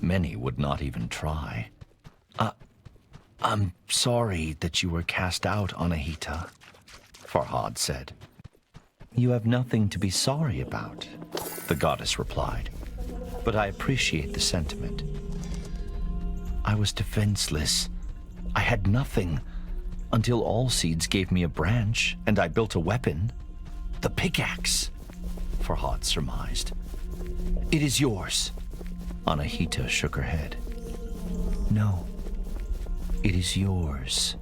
Many would not even try. I'm sorry that you were cast out, Anahita, Farhad said. You have nothing to be sorry about, the goddess replied, but I appreciate the sentiment. I was defenseless. I had nothing until Allseeds gave me a branch and I built a weapon. The pickaxe, Farhad surmised. It is yours. Anahita shook her head. No, it is yours.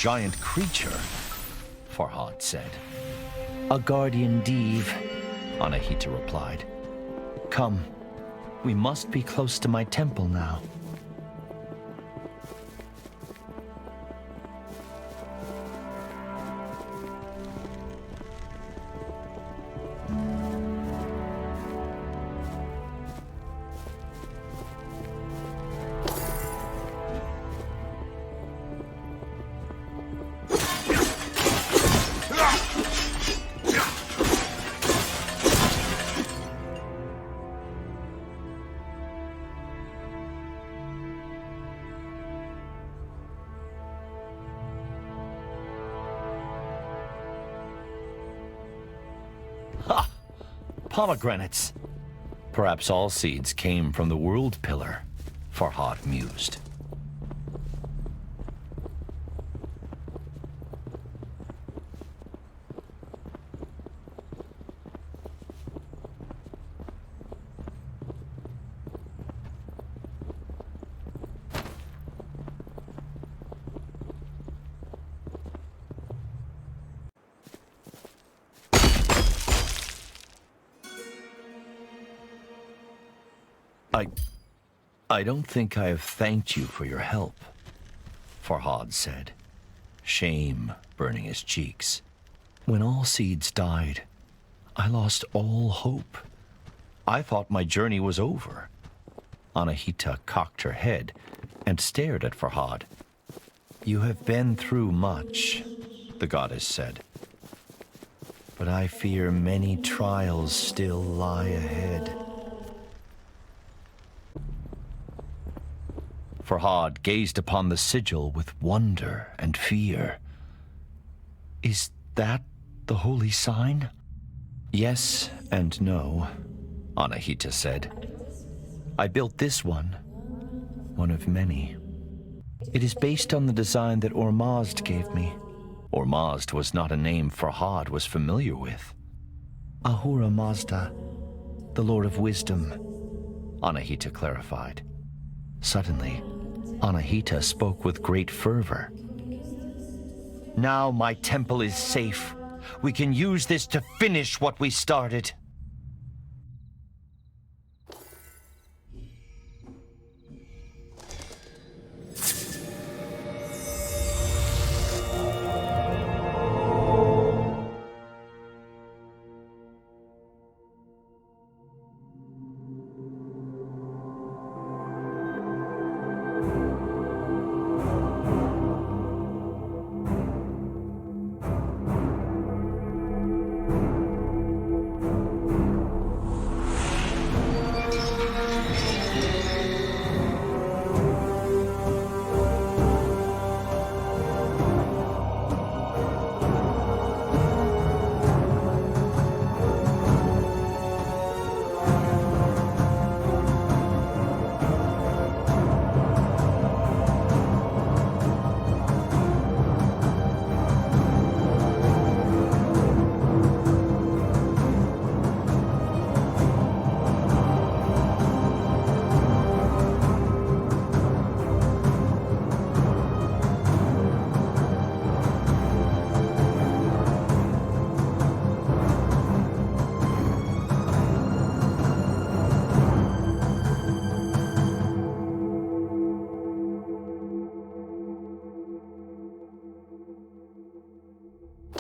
giant creature, Farhad said. A guardian Div, Anahita replied. come. We must be close to my temple now. Ha! Pomegranates! Perhaps all seeds came from the world pillar, Farhad mused. I don't think I have thanked you for your help, Farhad said, shame burning his cheeks. When all seeds died, I lost all hope. I thought my journey was over. Anahita cocked her head and stared at Farhad. You have been through much, the goddess said. But I fear many trials still lie ahead. Farhad gazed upon the sigil with wonder and fear. Is that the holy sign? Yes and no, Anahita said. I built this one of many. It is based on the design that Ormazd gave me. Ormazd was not a name Farhad was familiar with. Ahura Mazda, the Lord of Wisdom, Anahita clarified. Suddenly, Anahita spoke with great fervor. Now my temple is safe. We can use this to finish what we started.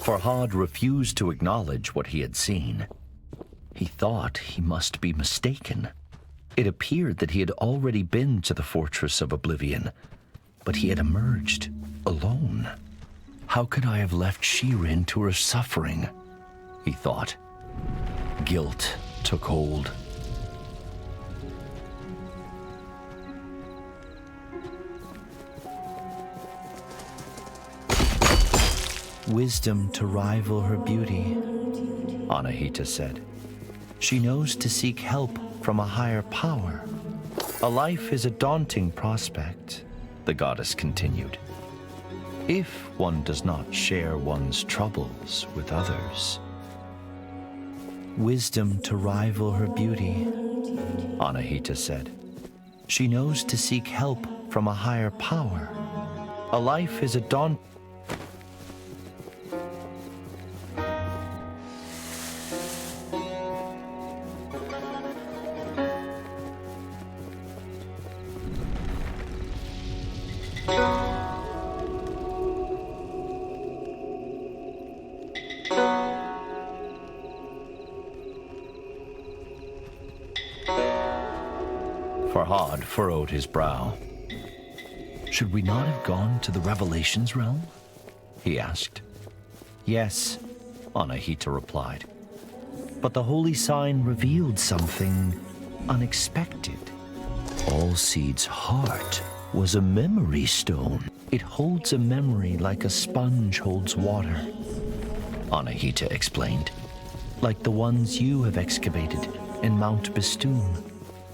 Farhad refused to acknowledge what he had seen. He thought he must be mistaken. It appeared that he had already been to the Fortress of Oblivion, but he had emerged alone. How could I have left Shirin to her suffering? He thought. Guilt took hold. Wisdom to rival her beauty, Anahita said. She knows to seek help from a higher power. A life is a daunting prospect, the goddess continued, if one does not share one's troubles with others. Wisdom to rival her beauty, Anahita said. She knows to seek help from a higher power. A life is a daunting... Farhad furrowed his brow. Should we not have gone to the Revelations realm? He asked. Yes, Anahita replied. But the holy sign revealed something unexpected. Allseed's heart was a memory stone. It holds a memory like a sponge holds water, Anahita explained. Like the ones you have excavated in Mount Bistun.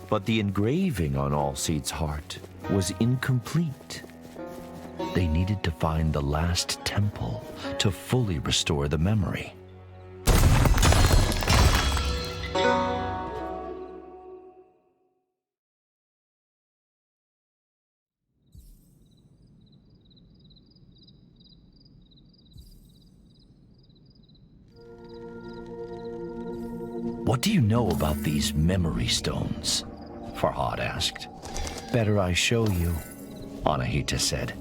But the engraving on Allseed's heart was incomplete. They needed to find the last temple to fully restore the memory. What do you know about these memory stones? Farhad asked. Better I show you, Anahita said.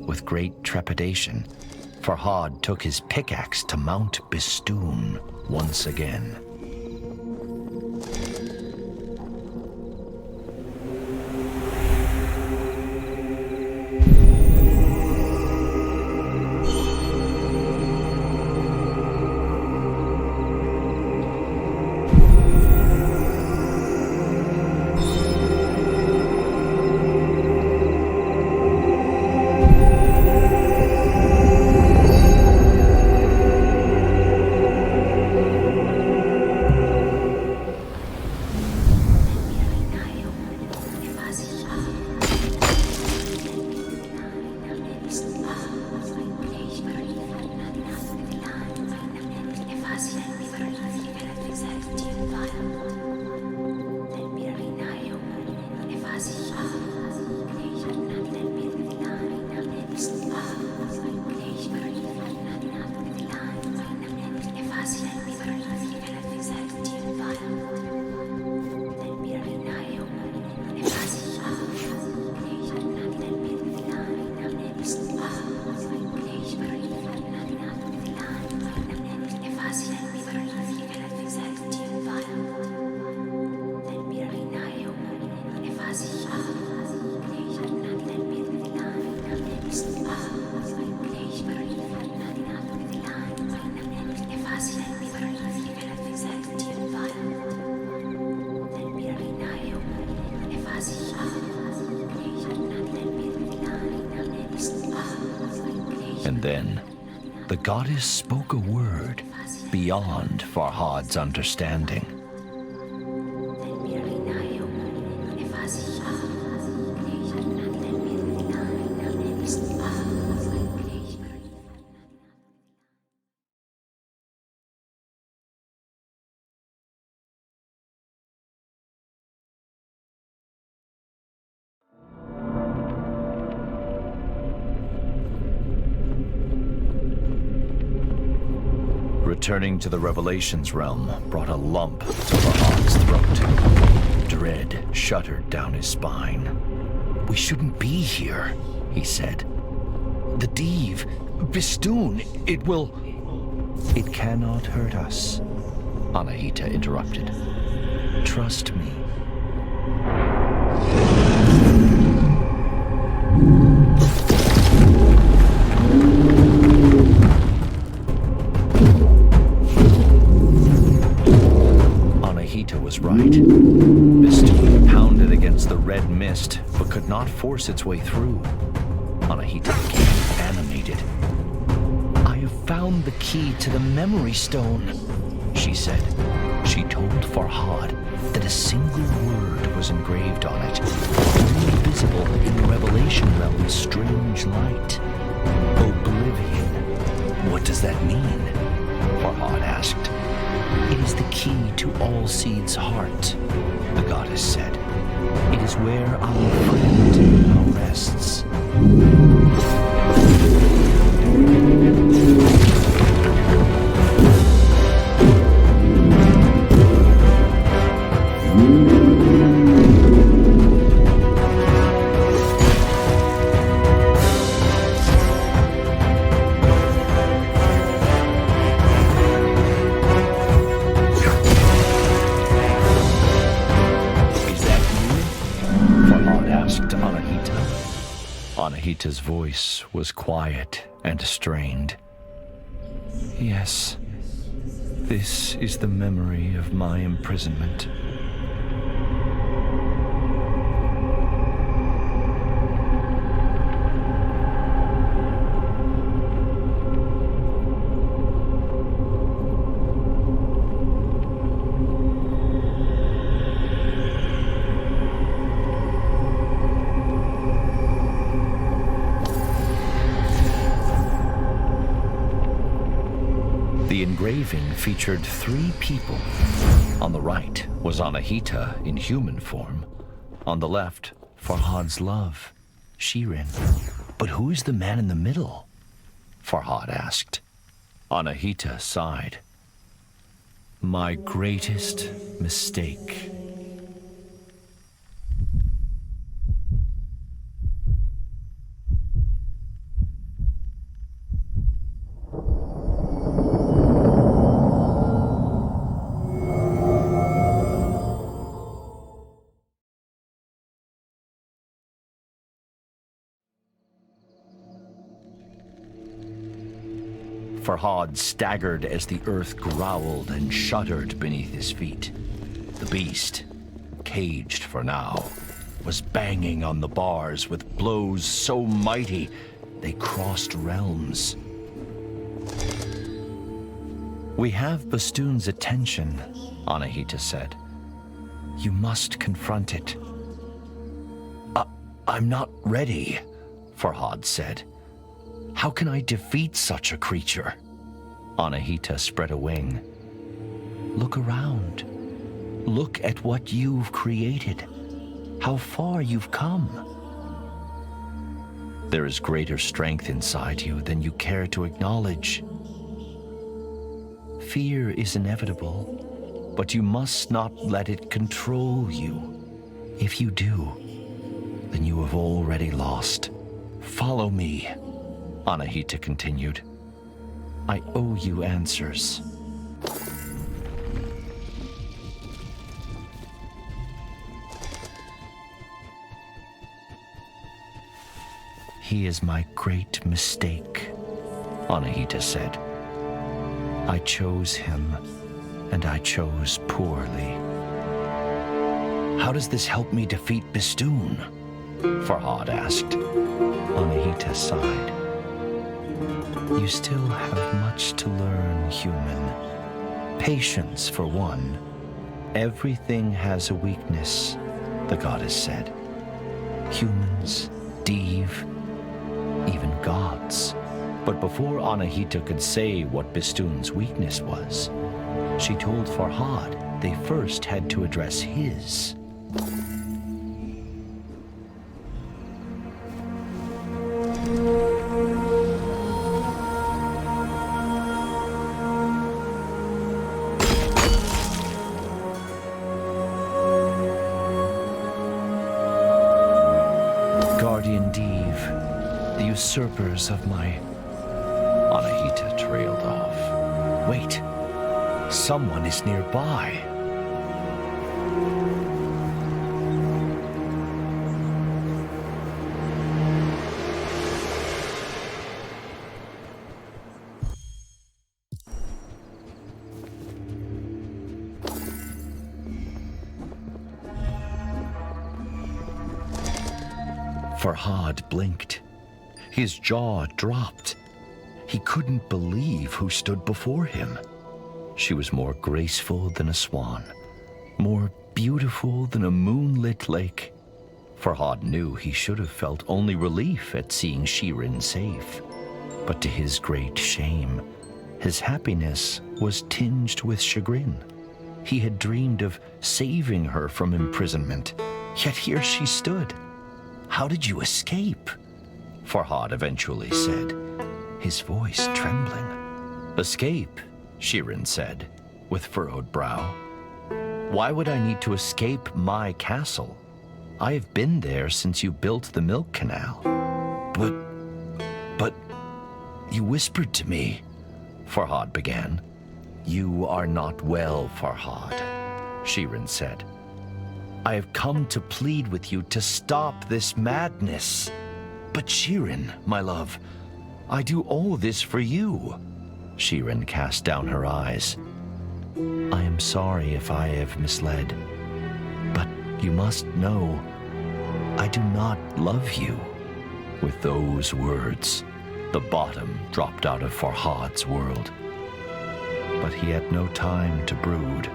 With great trepidation, Farhad took his pickaxe to Mount Bistun once again. And then, the goddess spoke a word beyond Farhad's understanding. Returning to the Revelations realm brought a lump to Farhad's throat. Dread shuddered down his spine. We shouldn't be here, he said. The Div, Bistun, it will... It cannot hurt us, Anahita interrupted. Trust me. Was right. Bistun pounded against the red mist, but could not force its way through. Anahita became animated. I have found the key to the memory stone, she said. She told Farhad that a single word was engraved on it, only visible in the Revelation realm's strange light. Oblivion. What does that mean? Farhad asked. It is the key to Allseed's heart, the goddess said. It is where our friend now rests. Anahita's voice was quiet and strained. Yes, this is the memory of my imprisonment. The engraving featured 3 people. On the right was Anahita in human form. On the left, Farhad's love, Shirin. But who is the man in the middle? Farhad asked. Anahita sighed. My greatest mistake. Farhad staggered as the earth growled and shuddered beneath his feet. The beast, caged for now, was banging on the bars with blows so mighty they crossed realms. We have Bistun's attention, Anahita said. You must confront it. I'm not ready, Farhad said. How can I defeat such a creature? Anahita spread a wing. Look around. Look at what you've created. How far you've come. There is greater strength inside you than you care to acknowledge. Fear is inevitable, but you must not let it control you. If you do, then you have already lost. Follow me, Anahita continued. I owe you answers. He is my great mistake, Anahita said. I chose him, and I chose poorly. How does this help me defeat Bistun? Farhad asked. Anahita sighed. You still have much to learn, human. Patience, for one. Everything has a weakness, the goddess said. Humans, Div, even gods. But before Anahita could say what Bistun's weakness was, she told Farhad they first had to address his. Guardian Div, the usurpers of my... Anahita trailed off. Wait, someone is nearby. Farhad blinked. His jaw dropped. He couldn't believe who stood before him. She was more graceful than a swan, more beautiful than a moonlit lake. Farhad knew he should have felt only relief at seeing Shirin safe. But to his great shame, his happiness was tinged with chagrin. He had dreamed of saving her from imprisonment, yet here she stood. How did you escape? Farhad eventually said, his voice trembling. Escape, Shirin said, with furrowed brow. Why would I need to escape my castle? I have been there since you built the milk canal. But, you whispered to me, Farhad began. You are not well, Farhad, Shirin said. I have come to plead with you to stop this madness. But Shirin, my love, I do all this for you. Shirin cast down her eyes. I am sorry if I have misled, but you must know, I do not love you. With those words, the bottom dropped out of Farhad's world. But he had no time to brood.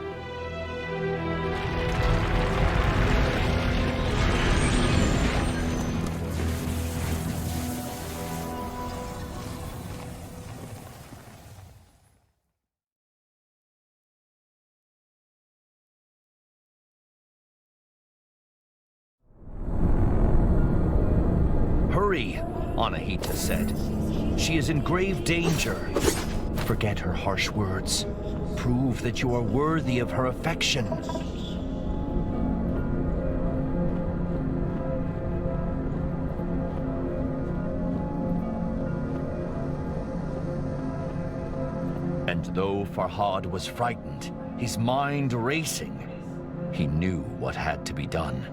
Hurry, Anahita said. She is in grave danger. Forget her harsh words. Prove that you are worthy of her affection. And though Farhad was frightened, his mind racing, he knew what had to be done.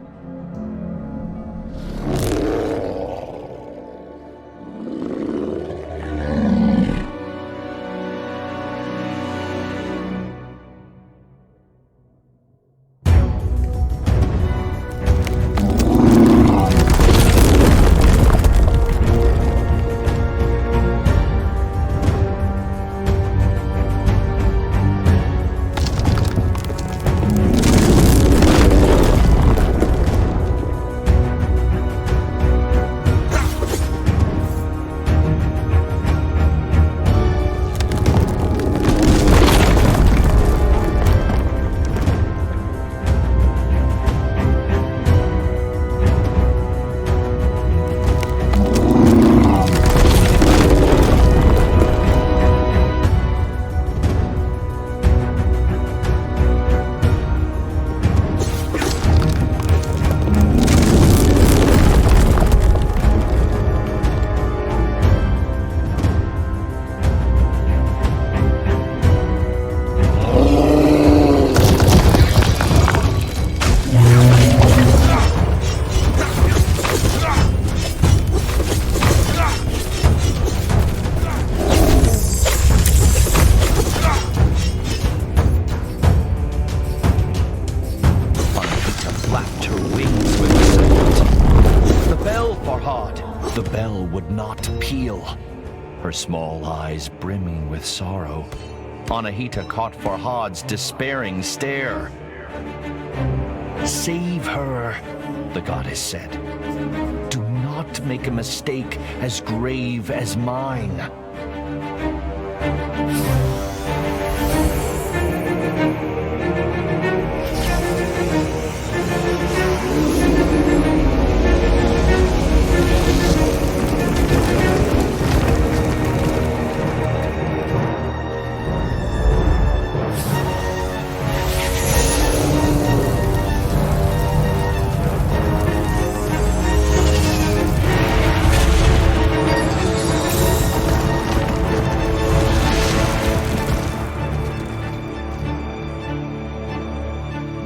Her small eyes brimming with sorrow, Anahita caught Farhad's despairing stare. Save her, the goddess said. Do not make a mistake as grave as mine.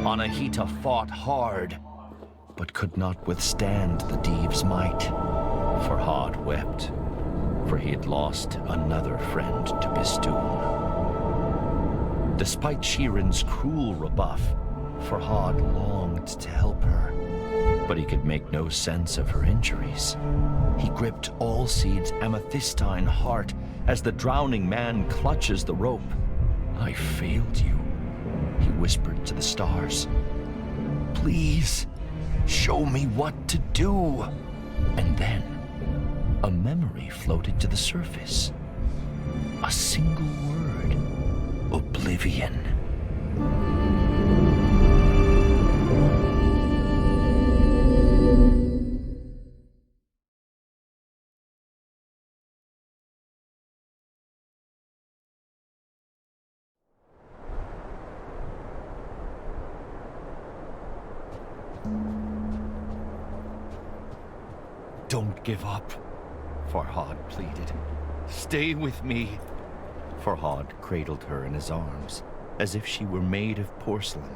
Anahita fought hard, but could not withstand the Diev's might. Farhad wept, for he had lost another friend to Bistun. Despite Shirin's cruel rebuff, Farhad longed to help her, but he could make no sense of her injuries. He gripped Allseed's amethystine heart as the drowning man clutches the rope. I failed you, he whispered to the stars. Please, show me what to do. And then, a memory floated to the surface. A single word, oblivion. Don't give up, Farhad pleaded. Stay with me. Farhad cradled her in his arms, as if she were made of porcelain.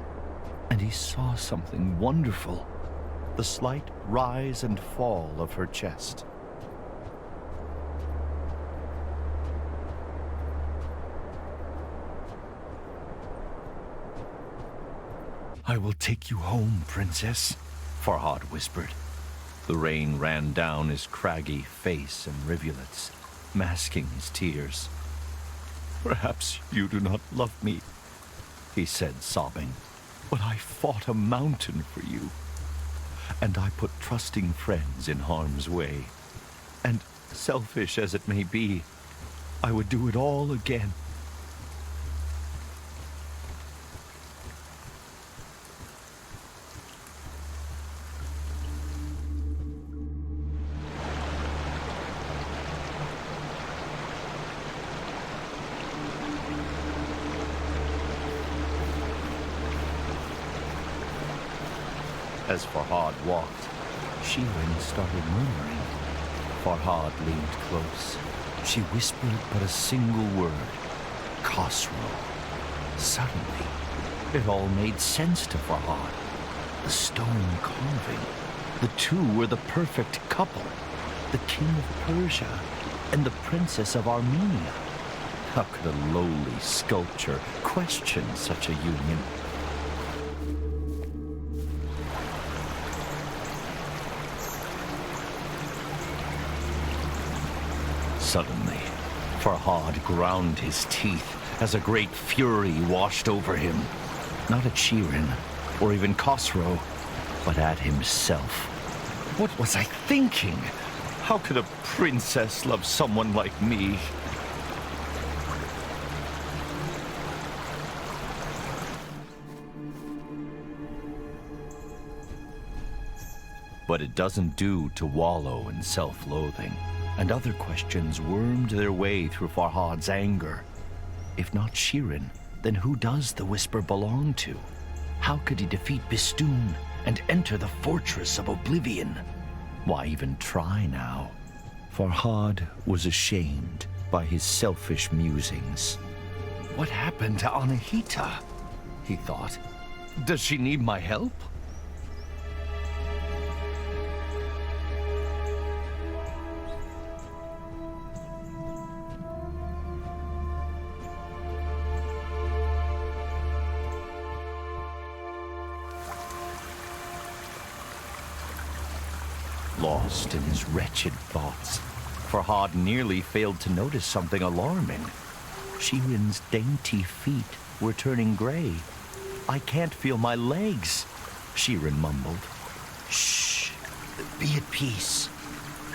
And he saw something wonderful, the slight rise and fall of her chest. I will take you home, Princess, Farhad whispered. The rain ran down his craggy face in rivulets, masking his tears. Perhaps you do not love me, he said, sobbing, but I fought a mountain for you, and I put trusting friends in harm's way. And selfish as it may be, I would do it all again. As Farhad walked, Shirin started murmuring. Farhad leaned close. She whispered but a single word. Khosrow. Suddenly, it all made sense to Farhad. The stone carving. The two were the perfect couple. The king of Persia and the princess of Armenia. How could a lowly sculpture question such a union? Suddenly, Farhad ground his teeth as a great fury washed over him. Not at Shirin, or even Khosrow, but at himself. What was I thinking? How could a princess love someone like me? But it doesn't do to wallow in self-loathing. And other questions wormed their way through Farhad's anger. If not Shirin, then who does the whisper belong to? How could he defeat Bistun and enter the fortress of oblivion? Why even try now? Farhad was ashamed by his selfish musings. What happened to Anahita? He thought. Does she need my help? Lost in his wretched thoughts, Farhad nearly failed to notice something alarming. Shirin's dainty feet were turning gray. I can't feel my legs, Shirin mumbled. Shh, be at peace,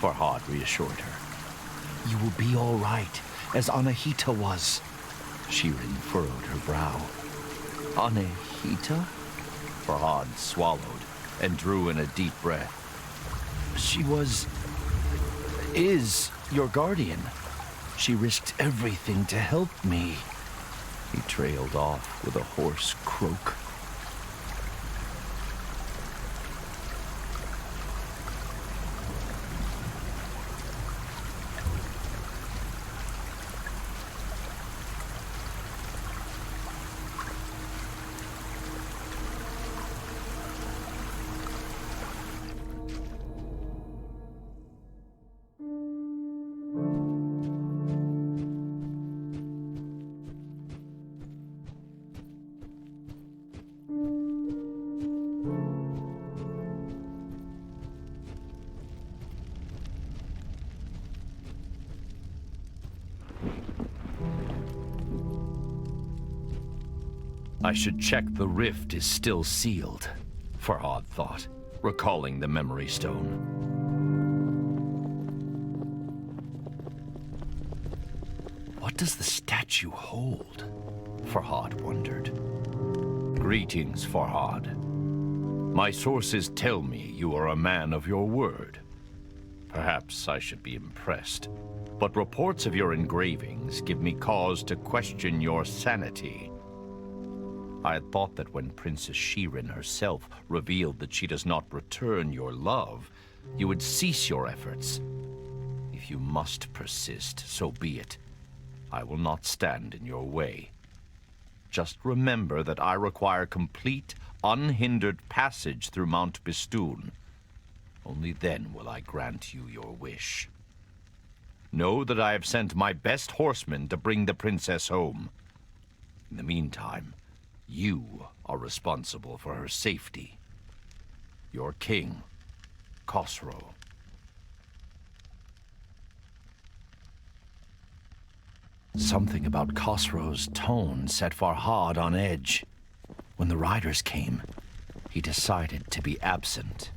Farhad reassured her. You will be all right, as Anahita was. Shirin furrowed her brow. Anahita? Farhad swallowed and drew in a deep breath. She is your guardian. She risked everything to help me. He trailed off with a hoarse croak. I should check the rift is still sealed, Farhad thought, recalling the memory stone. What does the statue hold? Farhad wondered. Greetings, Farhad. My sources tell me you are a man of your word. Perhaps I should be impressed, but reports of your engravings give me cause to question your sanity. I had thought that when Princess Shirin herself revealed that she does not return your love, you would cease your efforts. If you must persist, so be it. I will not stand in your way. Just remember that I require complete, unhindered passage through Mount Bistun. Only then will I grant you your wish. Know that I have sent my best horsemen to bring the princess home. In the meantime, You are responsible for her safety. Your king, Khosrow. Something about Khosrow's tone set Farhad on edge. When the riders came, he decided to be absent.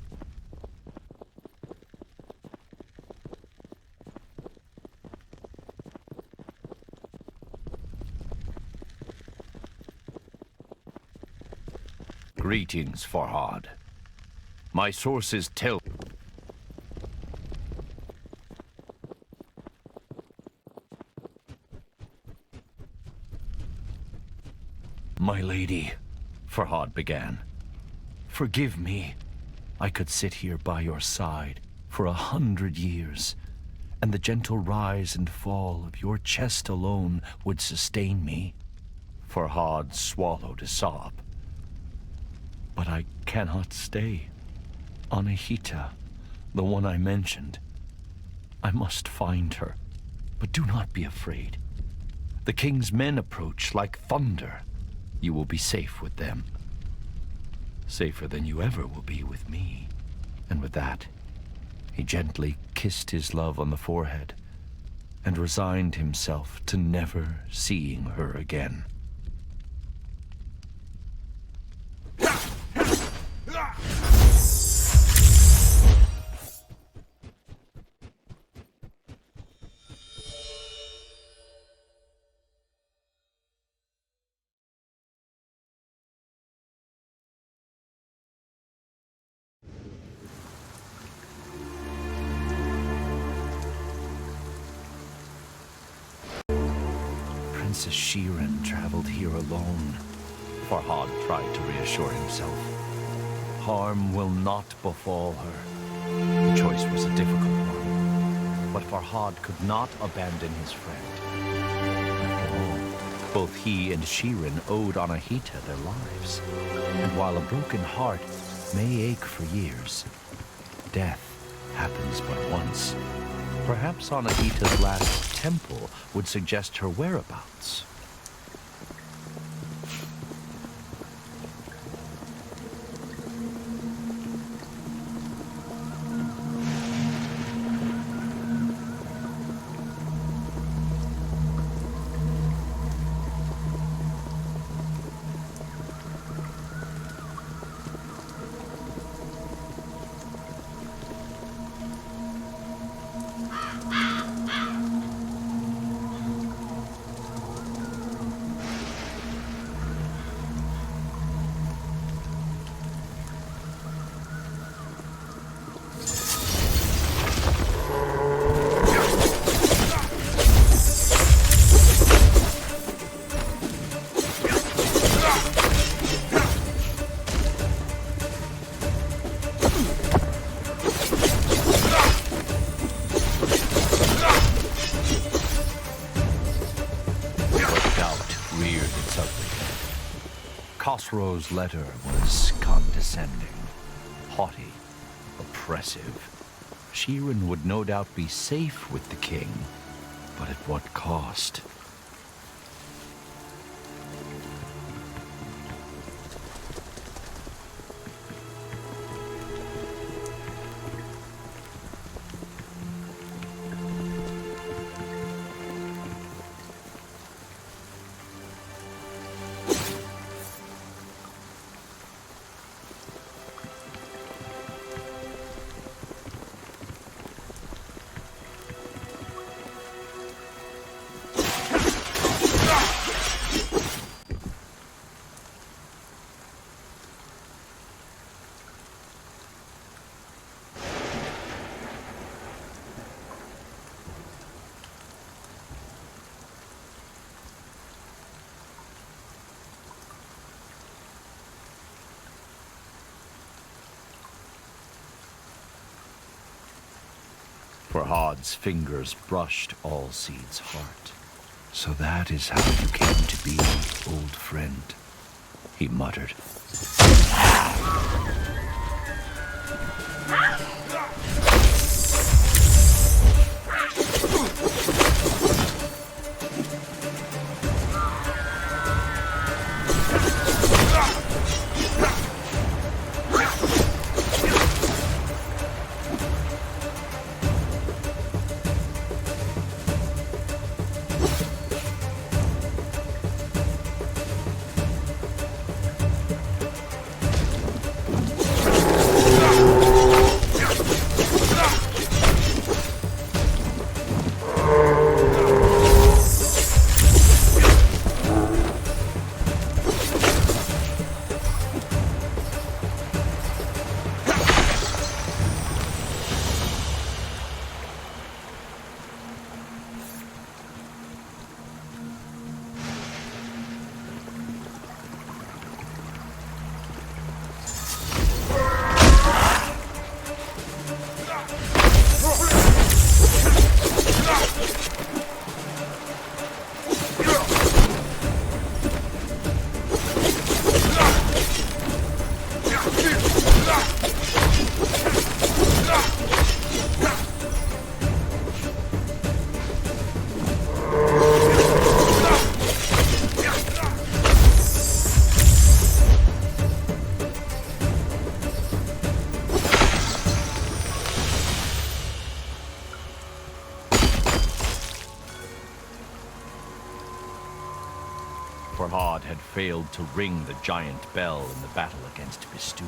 Greetings, Farhad. My sources tell... My lady, Farhad began, forgive me. I could sit here by your side for 100 years, and the gentle rise and fall of your chest alone would sustain me. Farhad swallowed a sob. But I cannot stay. Anahita, the one I mentioned. I must find her, but do not be afraid. The king's men approach like thunder. You will be safe with them. Safer than you ever will be with me. And with that, he gently kissed his love on the forehead and resigned himself to never seeing her again. Princess Shirin traveled here alone. Farhad tried to reassure himself. Harm will not befall her. The choice was a difficult one, but Farhad could not abandon his friend. After all, both he and Shirin owed Anahita their lives. And while a broken heart may ache for years, death happens but once. Perhaps Anahita's last temple would suggest her whereabouts. Khosrow's letter was condescending, haughty, oppressive. Shirin would no doubt be safe with the king, but at what cost? Farhad's fingers brushed Allseed's heart. So that is how you came to be, old friend, he muttered. Farhad had failed to ring the giant bell in the battle against Bistun.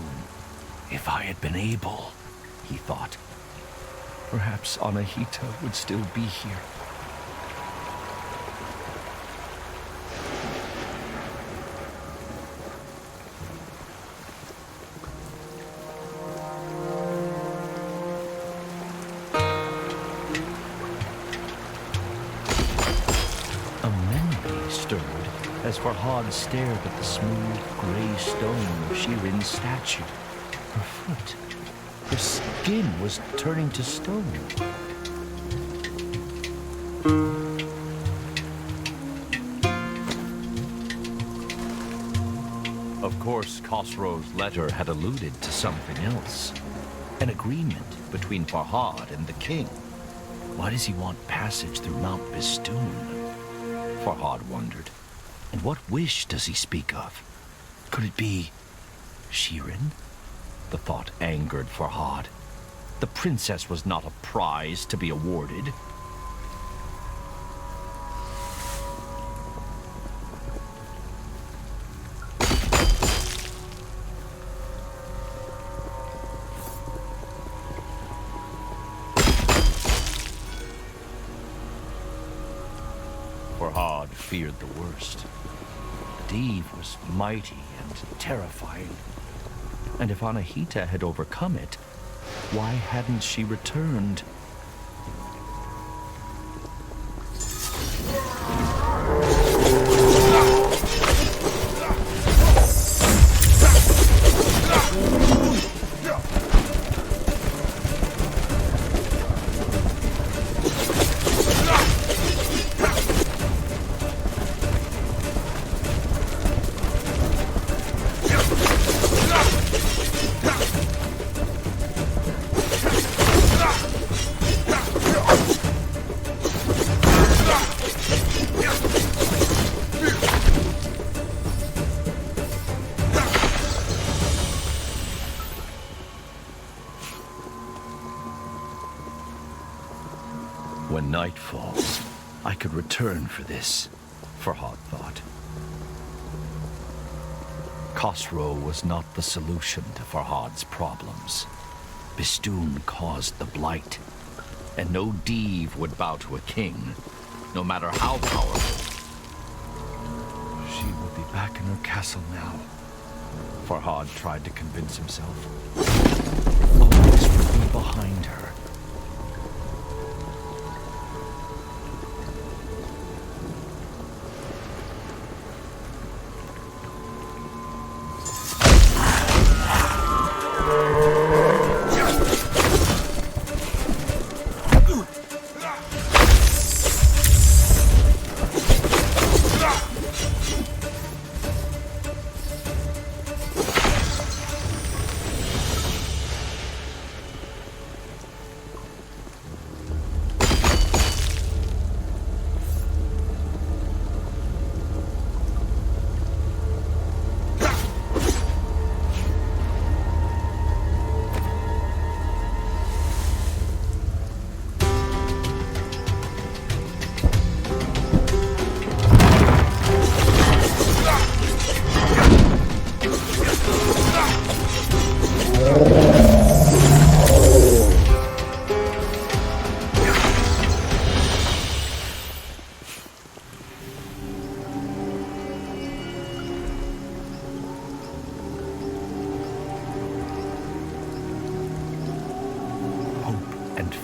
If I had been able, he thought, perhaps Anahita would still be here. As Farhad stared at the smooth, gray stone of Shirin's statue, her foot, her skin was turning to stone. Of course, Khosrow's letter had alluded to something else. An agreement between Farhad and the king. Why does he want passage through Mount Bistun? Farhad wondered. And what wish does he speak of? Could it be Shirin? The thought angered Farhad. The princess was not a prize to be awarded. Farhad feared the worst. Deve was mighty and terrifying. And if Anahita had overcome it, why hadn't she returned? When night falls, I could return for this, Farhad thought. Khosrow was not the solution to Farhad's problems. Bistun caused the blight, and no Deve would bow to a king, no matter how powerful. She will be back in her castle now, Farhad tried to convince himself. Always would be behind her.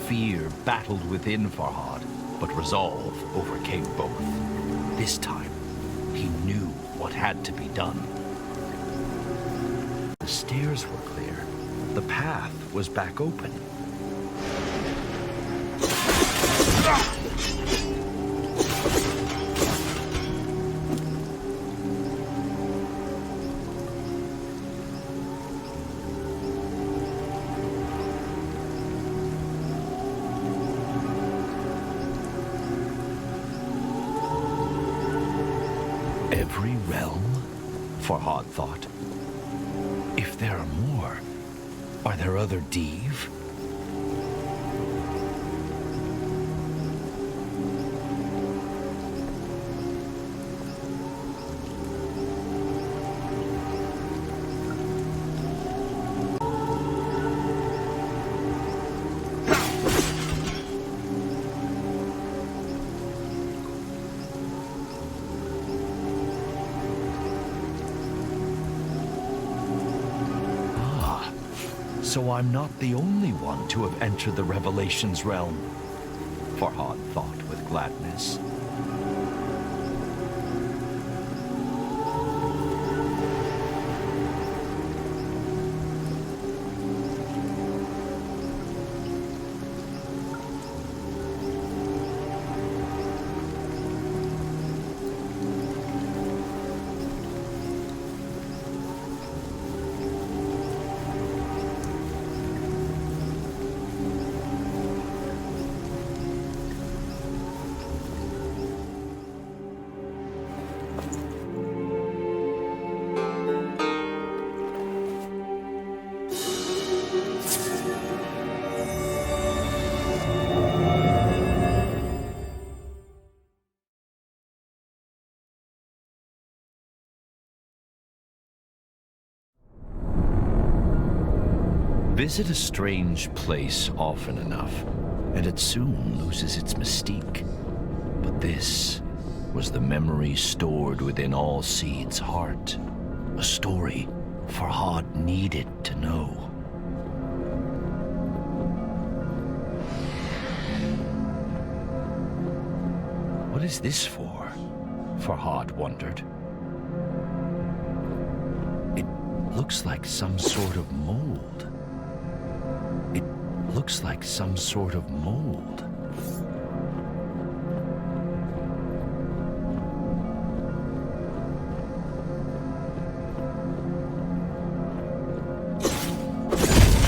Fear battled within Farhad, but resolve overcame both. This time, he knew what had to be done. The stairs were clear. The path was back open. Every realm? Farhad thought. If there are more, are there other Deve? So I'm not the only one to have entered the Revelations realm, Farhad thought with gladness. Visit a strange place often enough, and it soon loses its mystique. But this was the memory stored within all Seed's heart. A story Farhad needed to know. What is this for? Farhad wondered. It looks like some sort of mold. Looks like some sort of mold.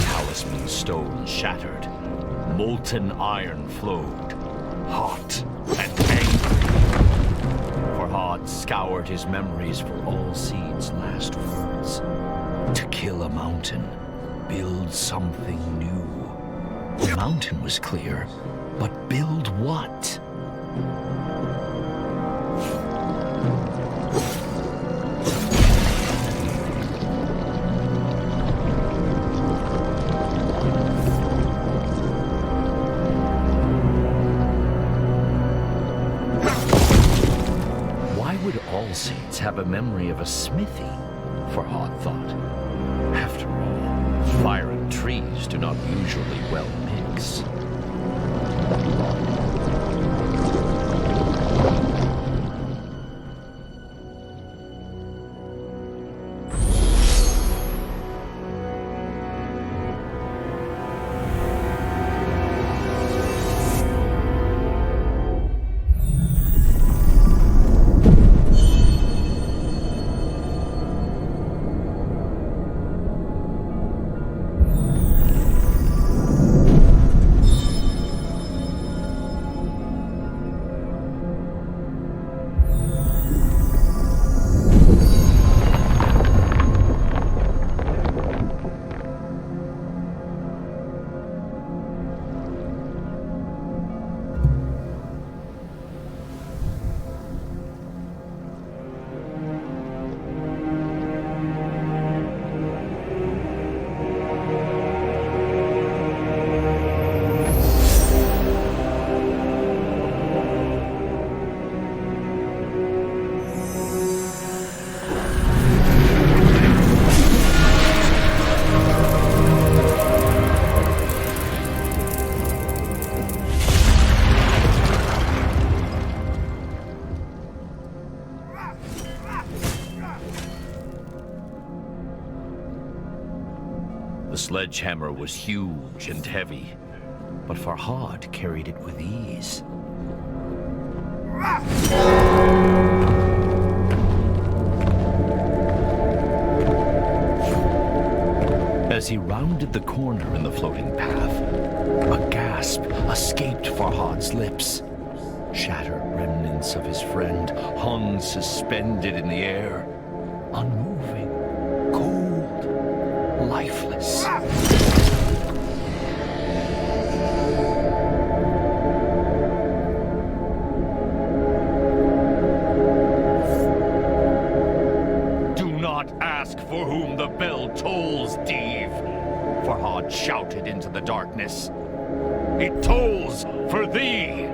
Talisman stone shattered. Molten iron flowed. Hot and angry. Farhad scoured his memories for all Seed's last words. To kill a mountain. Build something new. The mountain was clear, but build what? Why would all Seeds have a memory of a smithy? Farhad thought. After all, fire and trees do not usually well mix. The sledgehammer was huge and heavy, but Farhad carried it with ease. As he rounded the corner in the floating path, a gasp escaped Farhad's lips. Shattered remnants of his friend hung suspended in the air, unmoving, cold, lifeless. Do not ask for whom the bell tolls, Dave, Farhad shouted into the darkness. It tolls for thee!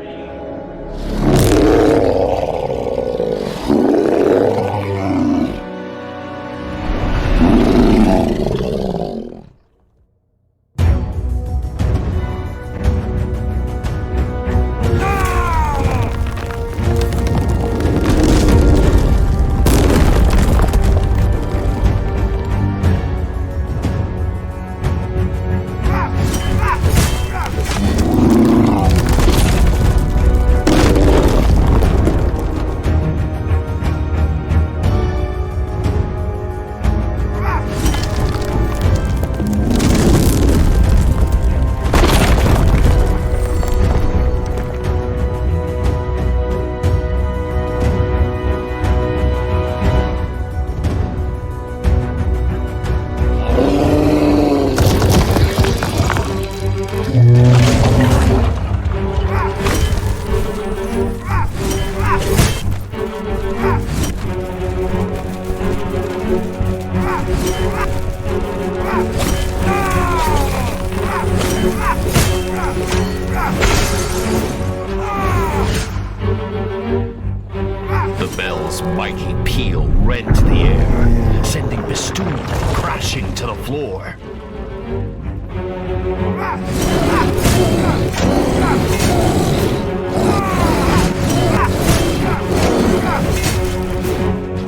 mighty peal rent the air, sending Bistun crashing to the floor.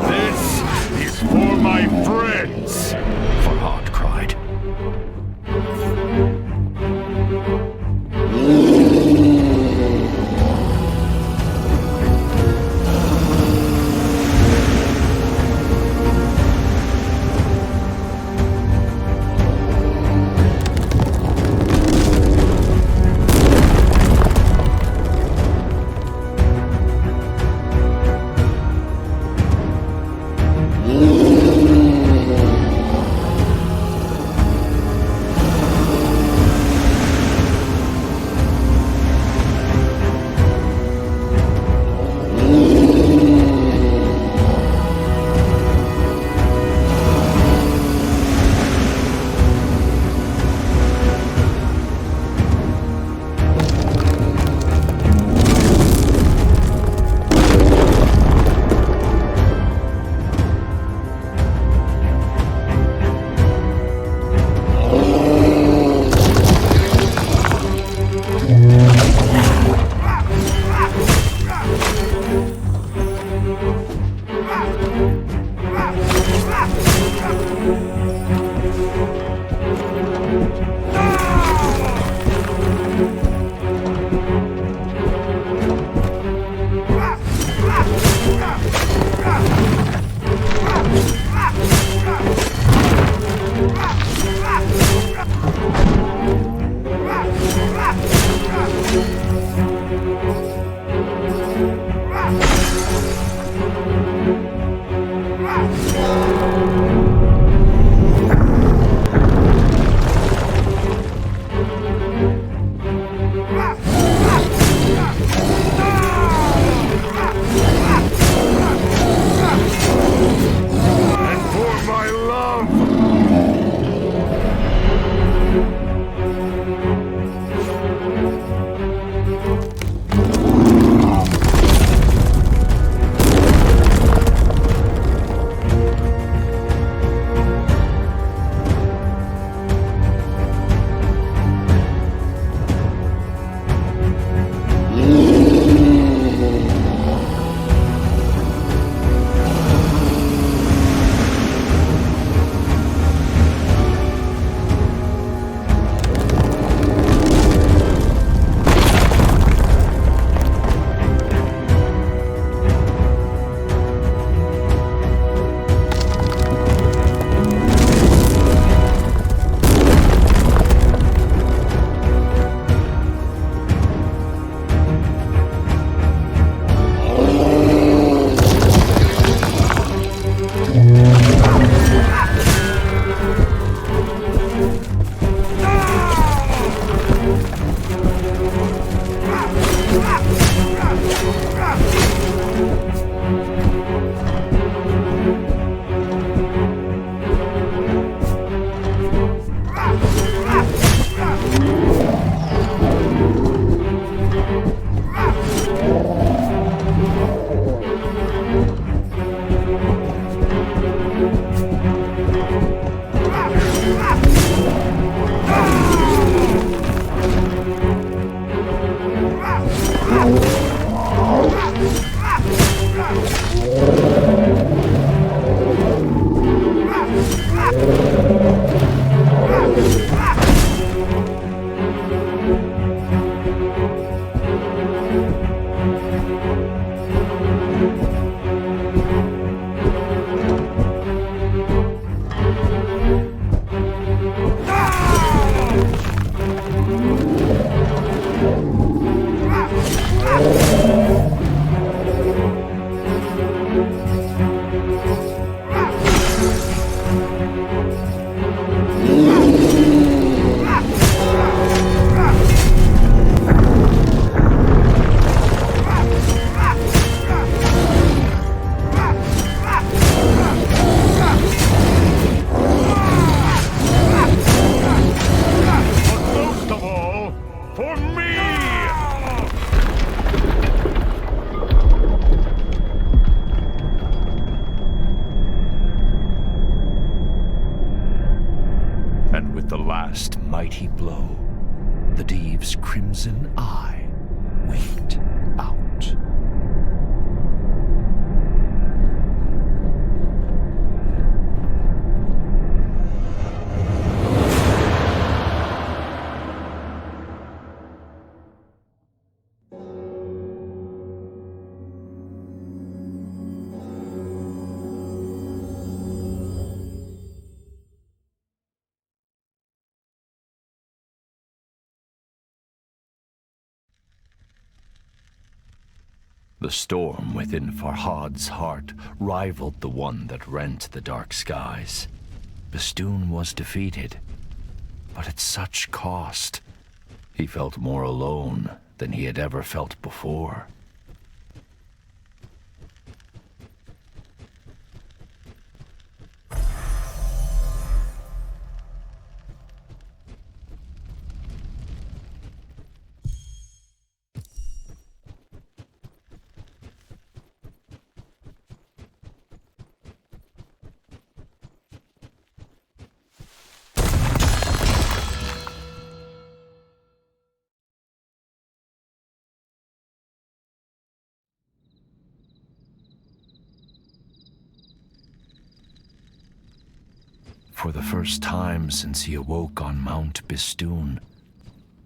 This is for my friends! Farhad cried. mighty blow, the Diev's crimson eye winked out. The storm within Farhad's heart rivaled the one that rent the dark skies. Bistun was defeated, but at such cost. He felt more alone than he had ever felt before. For the first time since he awoke on Mount Bistun,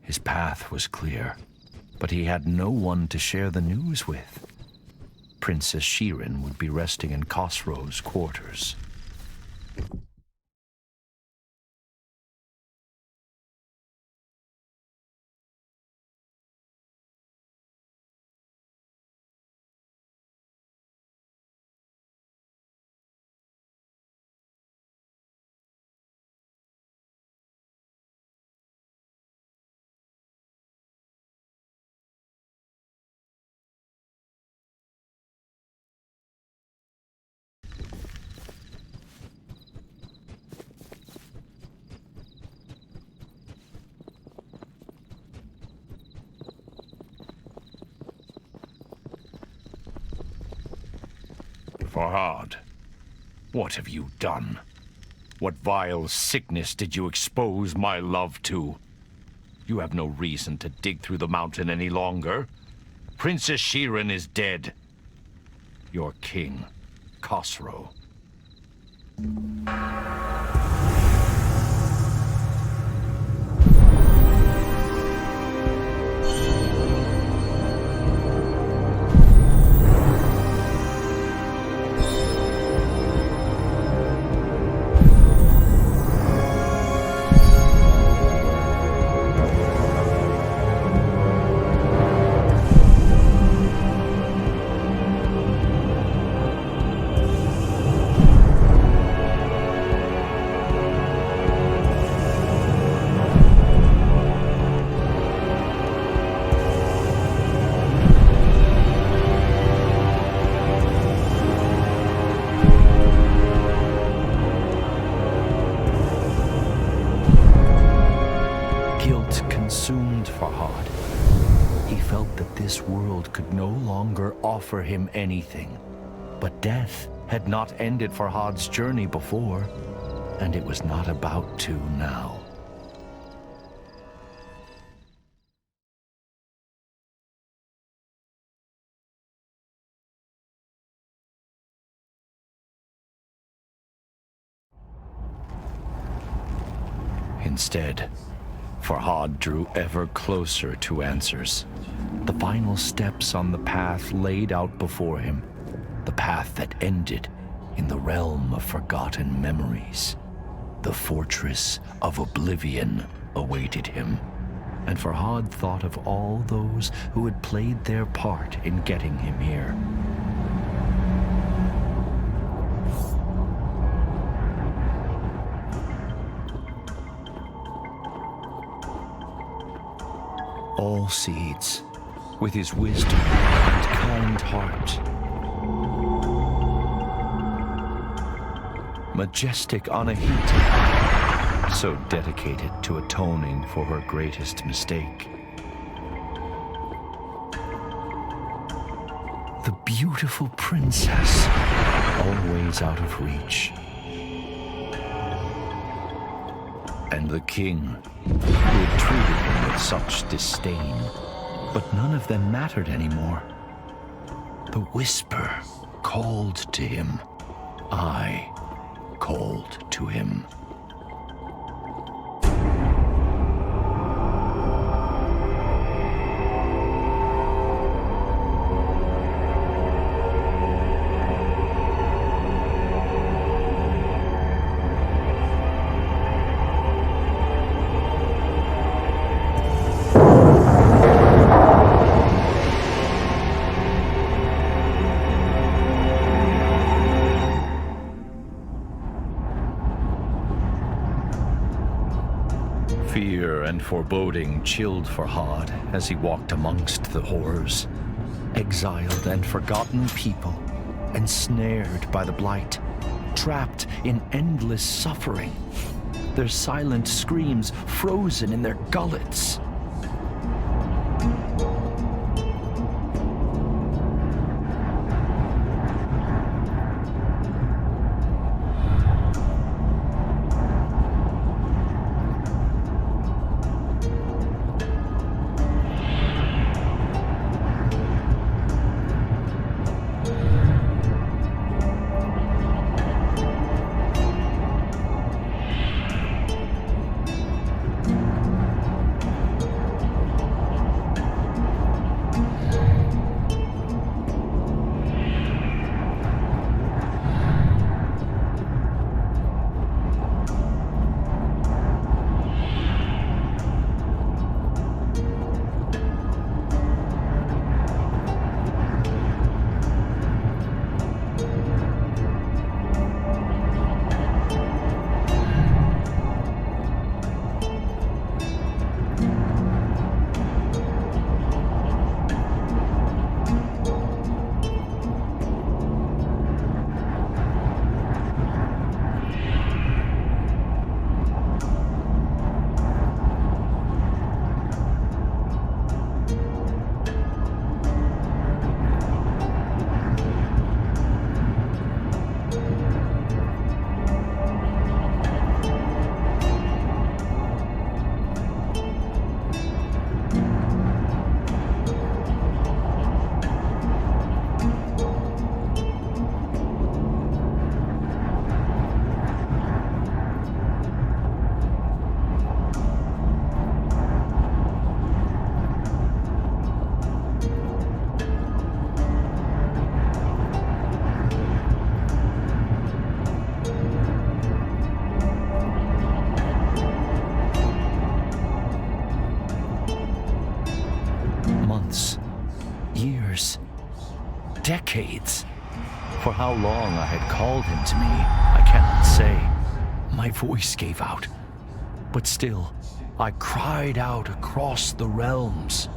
his path was clear, but he had no one to share the news with. Princess Shirin would be resting in Khosrow's quarters. Farhad, what have you done? What vile sickness did you expose my love to? You have no reason to dig through the mountain any longer. Princess Shirin is dead. Your king, Khosrow. Consumed Farhad. He felt that this world could no longer offer him anything. But death had not ended Farhad's journey before, and it was not about to now. Instead, Farhad drew ever closer to answers. The final steps on the path laid out before him. The path that ended in the realm of forgotten memories. The fortress of oblivion awaited him. And Farhad thought of all those who had played their part in getting him here. All seeds, with his wisdom and kind heart. Majestic Anahita, so dedicated to atoning for her greatest mistake. The beautiful princess, always out of reach. and the king, who had treated him with such disdain. But none of them mattered anymore. The whisper called to him. I called to him. Fear and foreboding chilled Farhad as he walked amongst the horrors. Exiled and forgotten people, ensnared by the blight, trapped in endless suffering, their silent screams frozen in their gullets. Decades. For how long I had called him to me, I cannot say. My voice gave out. But still, I cried out across the realms.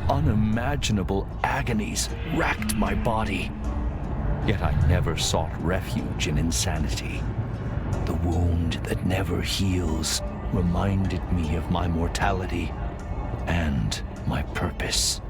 Unimaginable agonies racked my body. Yet I never sought refuge in insanity. The wound that never heals reminded me of my mortality and my purpose.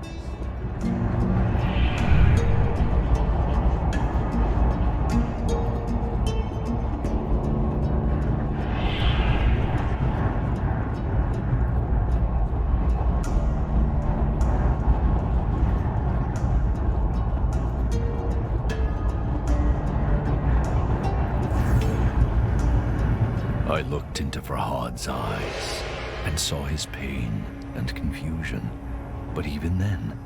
I looked into Farhad's eyes and saw his pain and confusion. But even then,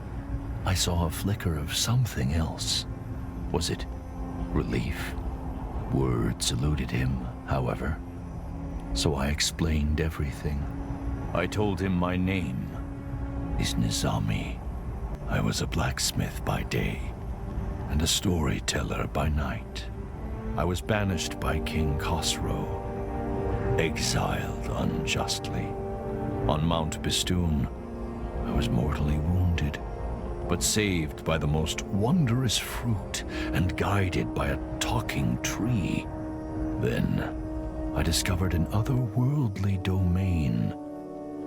I saw a flicker of something else. Was it relief? Words eluded him, however. So I explained everything. I told him my name is Nizami. I was a blacksmith by day and a storyteller by night. I was banished by King Khosrow, exiled unjustly. On Mount Bistun, I was mortally wounded, but saved by the most wondrous fruit and guided by a talking tree. Then, I discovered an otherworldly domain,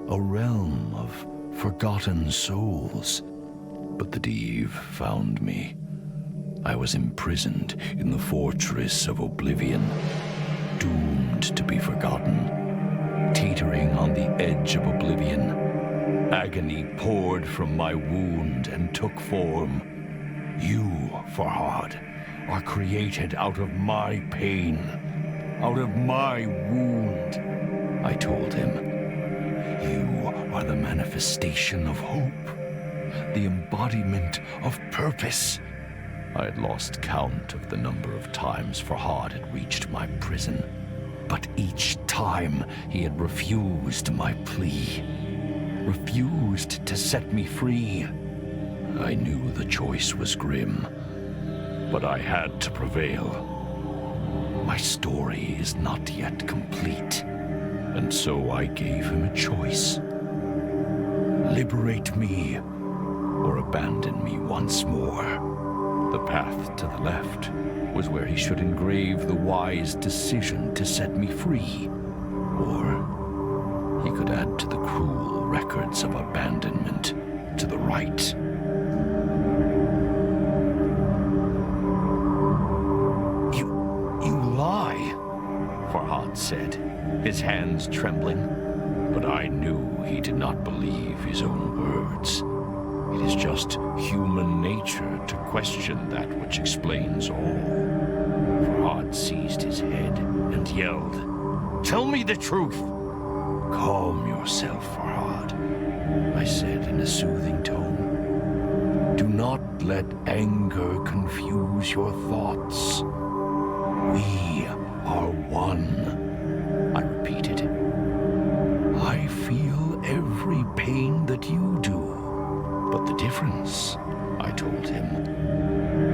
a realm of forgotten souls. But the Div found me. I was imprisoned in the fortress of oblivion, doomed to be forgotten, teetering on the edge of oblivion. Agony poured from my wound and took form. You, Farhad, are created out of my pain, out of my wound, I told him. You are the manifestation of hope, the embodiment of purpose. I had lost count of the number of times Farhad had reached my prison, but each time he had refused my plea, refused to set me free. I knew the choice was grim, but I had to prevail. My story is not yet complete, and so I gave him a choice. Liberate me, or abandon me once more. The path to the left was where he should engrave the wise decision to set me free, or he could add to the cruel records of abandonment to the right. You lie, Farhad said, his hands trembling. But I knew he did not believe his own words. It is just human nature to question that which explains all. Farhad seized his head and yelled, "Tell me the truth!" "Calm yourself, Farhad," I said in a soothing tone. "Do not let anger confuse your thoughts. We are one," I repeated. "I feel every pain that you do. But the difference," I told him,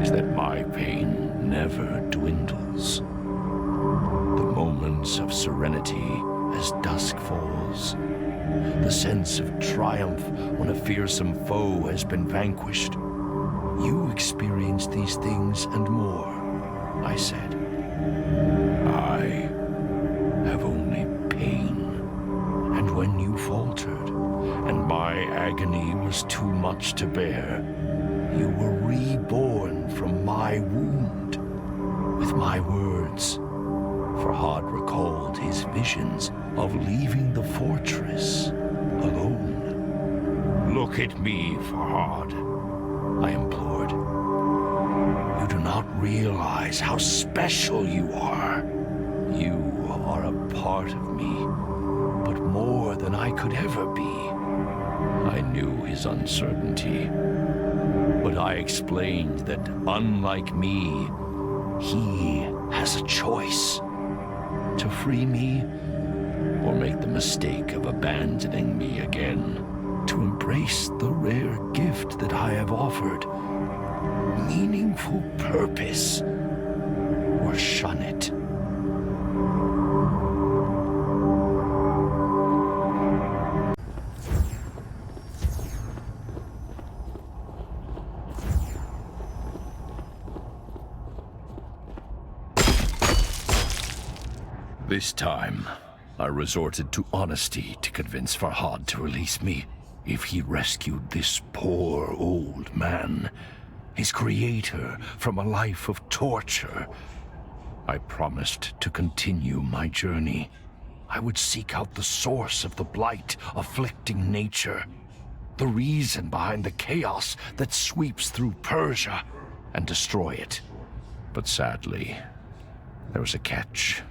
"is that my pain never dwindles. The moments of serenity as dusk falls, the sense of triumph when a fearsome foe has been vanquished. You experience these things and more," I said. "I have only pain. And when you faltered, and my agony was too much to bear, you were reborn from my wound. With my words." Farhad recalled his visions of leaving the fortress alone. "Look at me, Farhad," I implored. "You do not realize how special you are. You are a part of me, but more than I could ever be." I knew his uncertainty, but I explained that, unlike me, he has a choice: to free me, or make the mistake of abandoning me again, to embrace the rare gift that I have offered, meaningful purpose, or shun it. This time, I resorted to honesty to convince Farhad to release me if he rescued this poor old man, his creator, from a life of torture. I promised to continue my journey. I would seek out the source of the blight afflicting nature, the reason behind the chaos that sweeps through Persia, and destroy it. But sadly, there was a catch.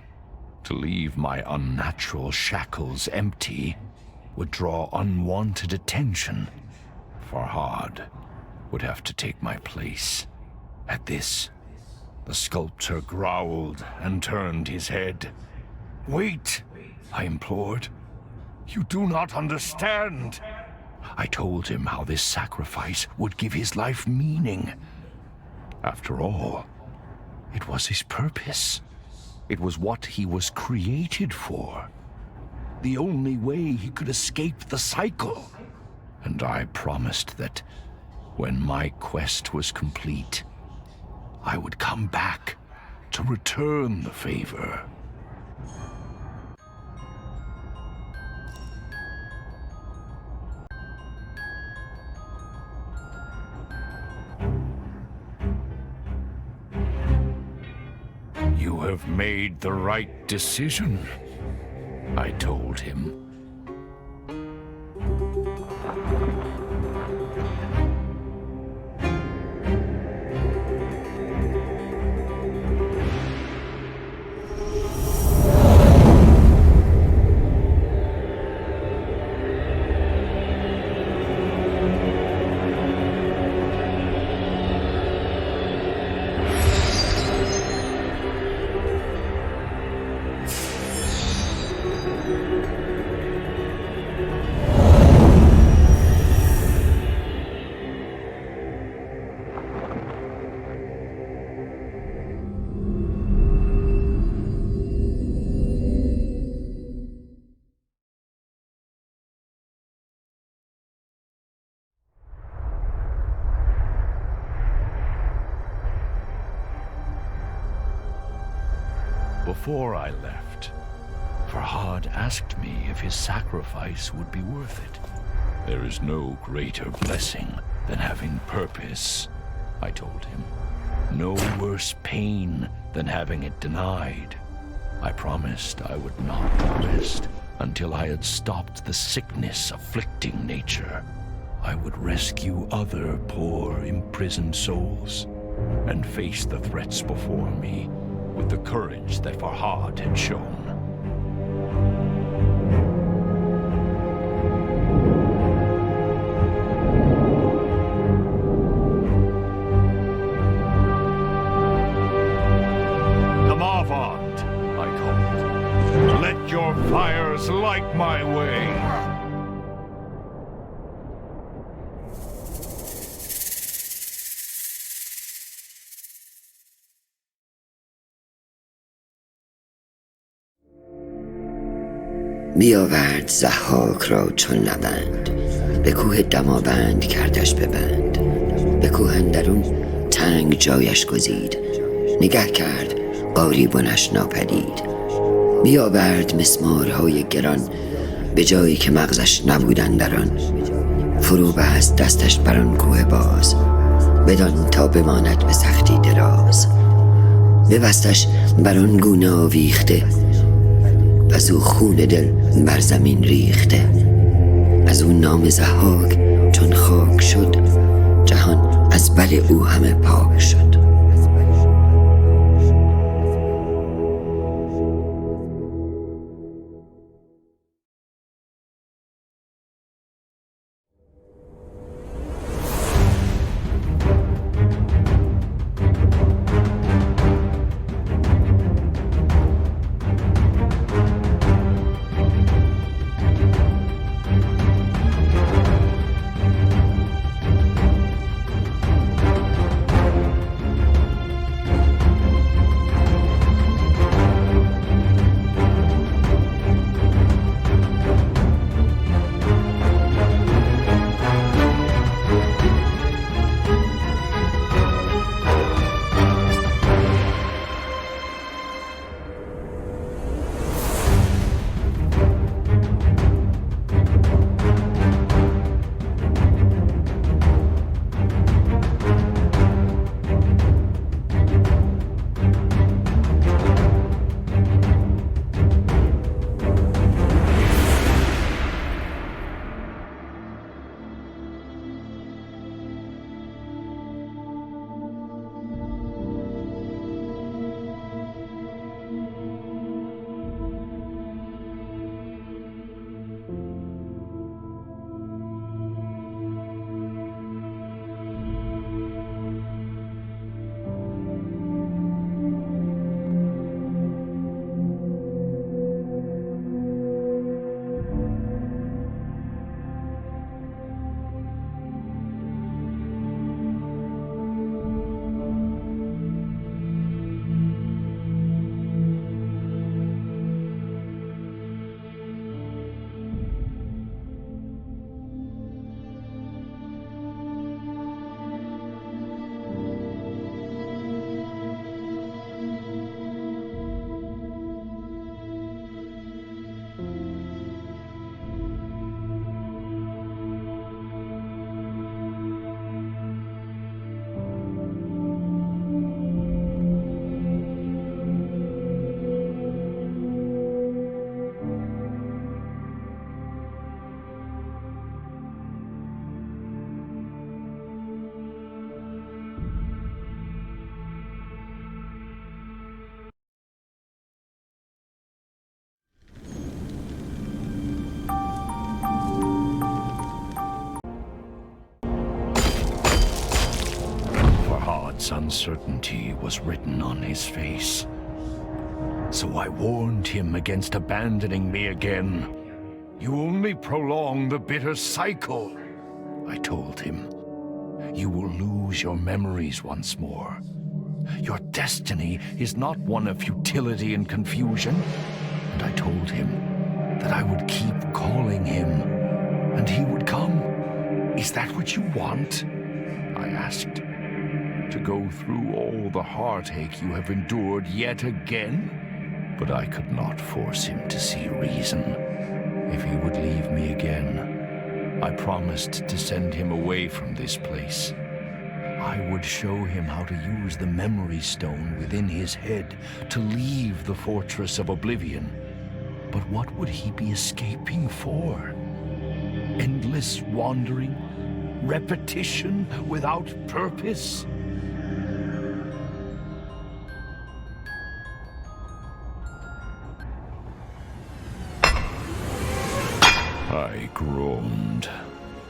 To leave my unnatural shackles empty would draw unwanted attention. Farhad would have to take my place. At this, the sculptor growled and turned his head. "Wait," I implored. "You do not understand." I told him how this sacrifice would give his life meaning. After all, it was his purpose. It was what he was created for. The only way he could escape the cycle. And I promised that when my quest was complete, I would come back to return the favor. You have made the right decision. I told him. Before I left, Farhad asked me if his sacrifice would be worth it. There is no greater blessing than having purpose, I told him. No worse pain than having it denied. I promised I would not rest until I had stopped the sickness afflicting nature. I would rescue other poor, imprisoned souls and face the threats before me with the courage that Farhad had shown. Come avant, I called. Let your fires light my way. بیاورد ضحاک را چون نبند، به کوه دماوند کردش ببند. به کوه اندرون تنگ جایش گزید، نگه کرد قاری بنش ناپدید. بیاورد مسمارهای گران، به جایی که مغزش نبودن در آن. فرو بست دستش بر آن کوه باز، بدان تا بماند به سختی دراز. ببستش بر آن گونه آویخته، از او خون دل بر زمین ریخته. از او نام ضحاک چون خاک شد، جهان از بد او همه پاک شد. Hard's uncertainty was written on his face. So I warned him against abandoning me again. You only prolong the bitter cycle, I told him. You will lose your memories once more. Your destiny is not one of futility and confusion. And I told him that I would keep calling him, and he would come. Is that what you want? I asked. To go through all the heartache you have endured yet again? But I could not force him to see reason. If he would leave me again, I promised to send him away from this place. I would show him how to use the memory stone within his head to leave the fortress of oblivion. But what would he be escaping for? Endless wandering? Repetition without purpose? I groaned,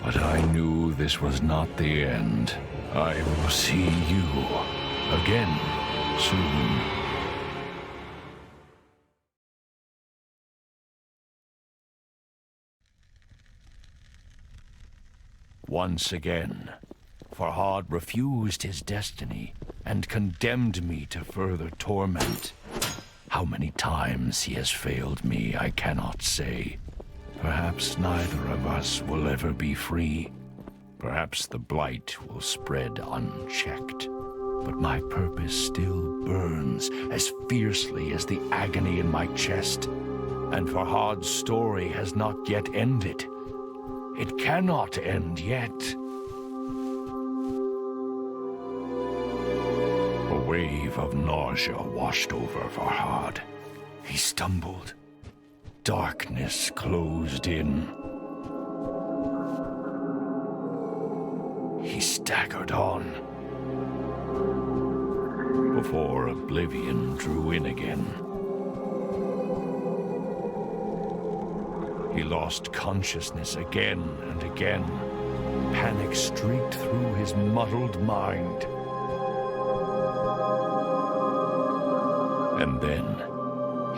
but I knew this was not the end. I will see you again soon. Once again, Farhad refused his destiny and condemned me to further torment. How many times he has failed me, I cannot say. Perhaps neither of us will ever be free. Perhaps the blight will spread unchecked. But my purpose still burns as fiercely as the agony in my chest. And Farhad's story has not yet ended. It cannot end yet. A wave of nausea washed over Farhad. He stumbled. Darkness closed in. He staggered on. Before oblivion drew in again. He lost consciousness again and again. Panic streaked through his muddled mind. And then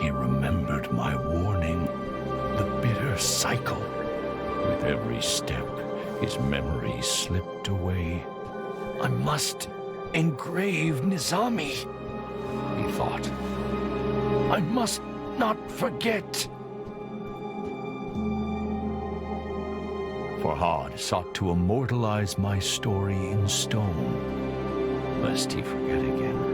he remembered my warning, the bitter cycle. With every step, his memory slipped away. I must engrave Nizami, he thought. I must not forget. Farhad sought to immortalize my story in stone, lest he forget again.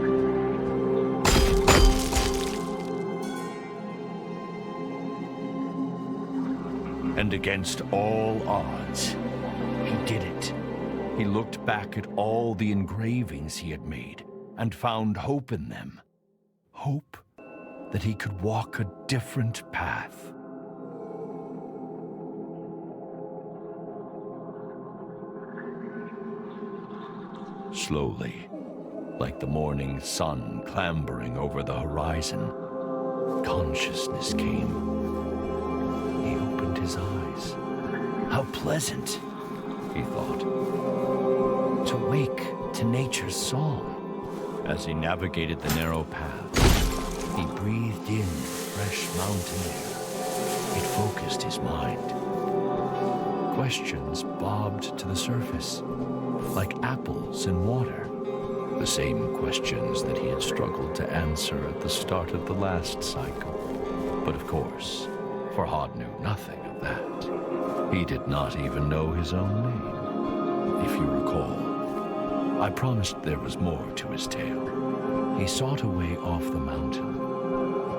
And against all odds, he did it. He looked back at all the engravings he had made and found hope in them. Hope that he could walk a different path. Slowly, like the morning sun clambering over the horizon, consciousness came. He opened his eyes. How pleasant, he thought, to wake to nature's song. As he navigated the narrow path, he breathed in fresh mountain air. It focused his mind. Questions bobbed to the surface, like apples in water. The same questions that he had struggled to answer at the start of the last cycle. But of course, Farhad knew nothing of that. He did not even know his own name. If you recall, I promised there was more to his tale. He sought a way off the mountain,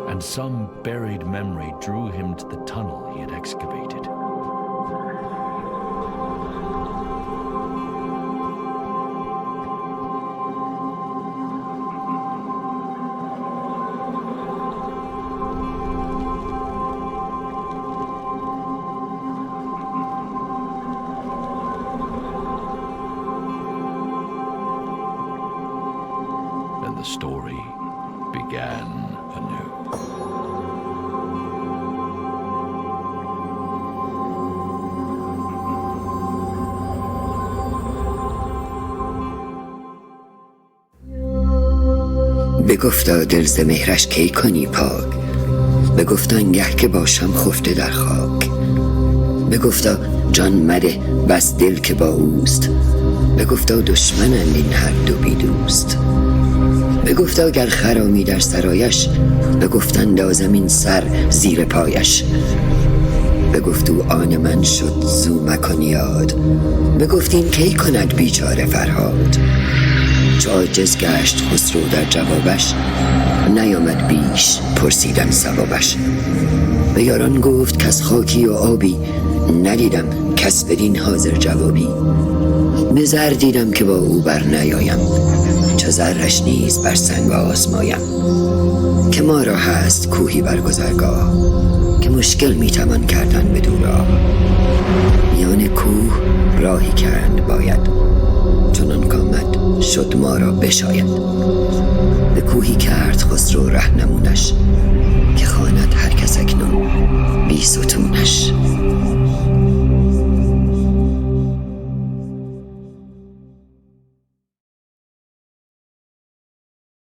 and some buried memory drew him to the tunnel he had excavated. The story began anew. بگفتا دل ز مهرش کی کنی پاک، بگفتا انگه که باشم خفته در خاک، بگفتا جان مده بس دل که با اوست، بگفتا دشمنند این هر دو بی دوست، بگفتا گر خرامی در سرایش، بگفت اندازم این سر زیر پایش، بگفت او آن من شد زو مکن یاد، بگفت این کی کند بیچاره فرهاد. چو عاجز گشت خسرو در جوابش، نیامد بیش پرسیدن ثوابش. به یاران گفت کز خاکی و آبی، ندیدم کس بدین حاضر جوابی. به زر دیدم که با او بر نیایم، چو زرش نیز بر سنگ آزمایم. که ما را هست کوهی بر گذرگاه، که مشکل میتوان کردن بدو راه. میان کوه راهی کرد باید، چنان کامد شد ما را بشاید. به کوهی کرد خسرو رهنمونش، که خواند هر کس اکنون بی ستونش.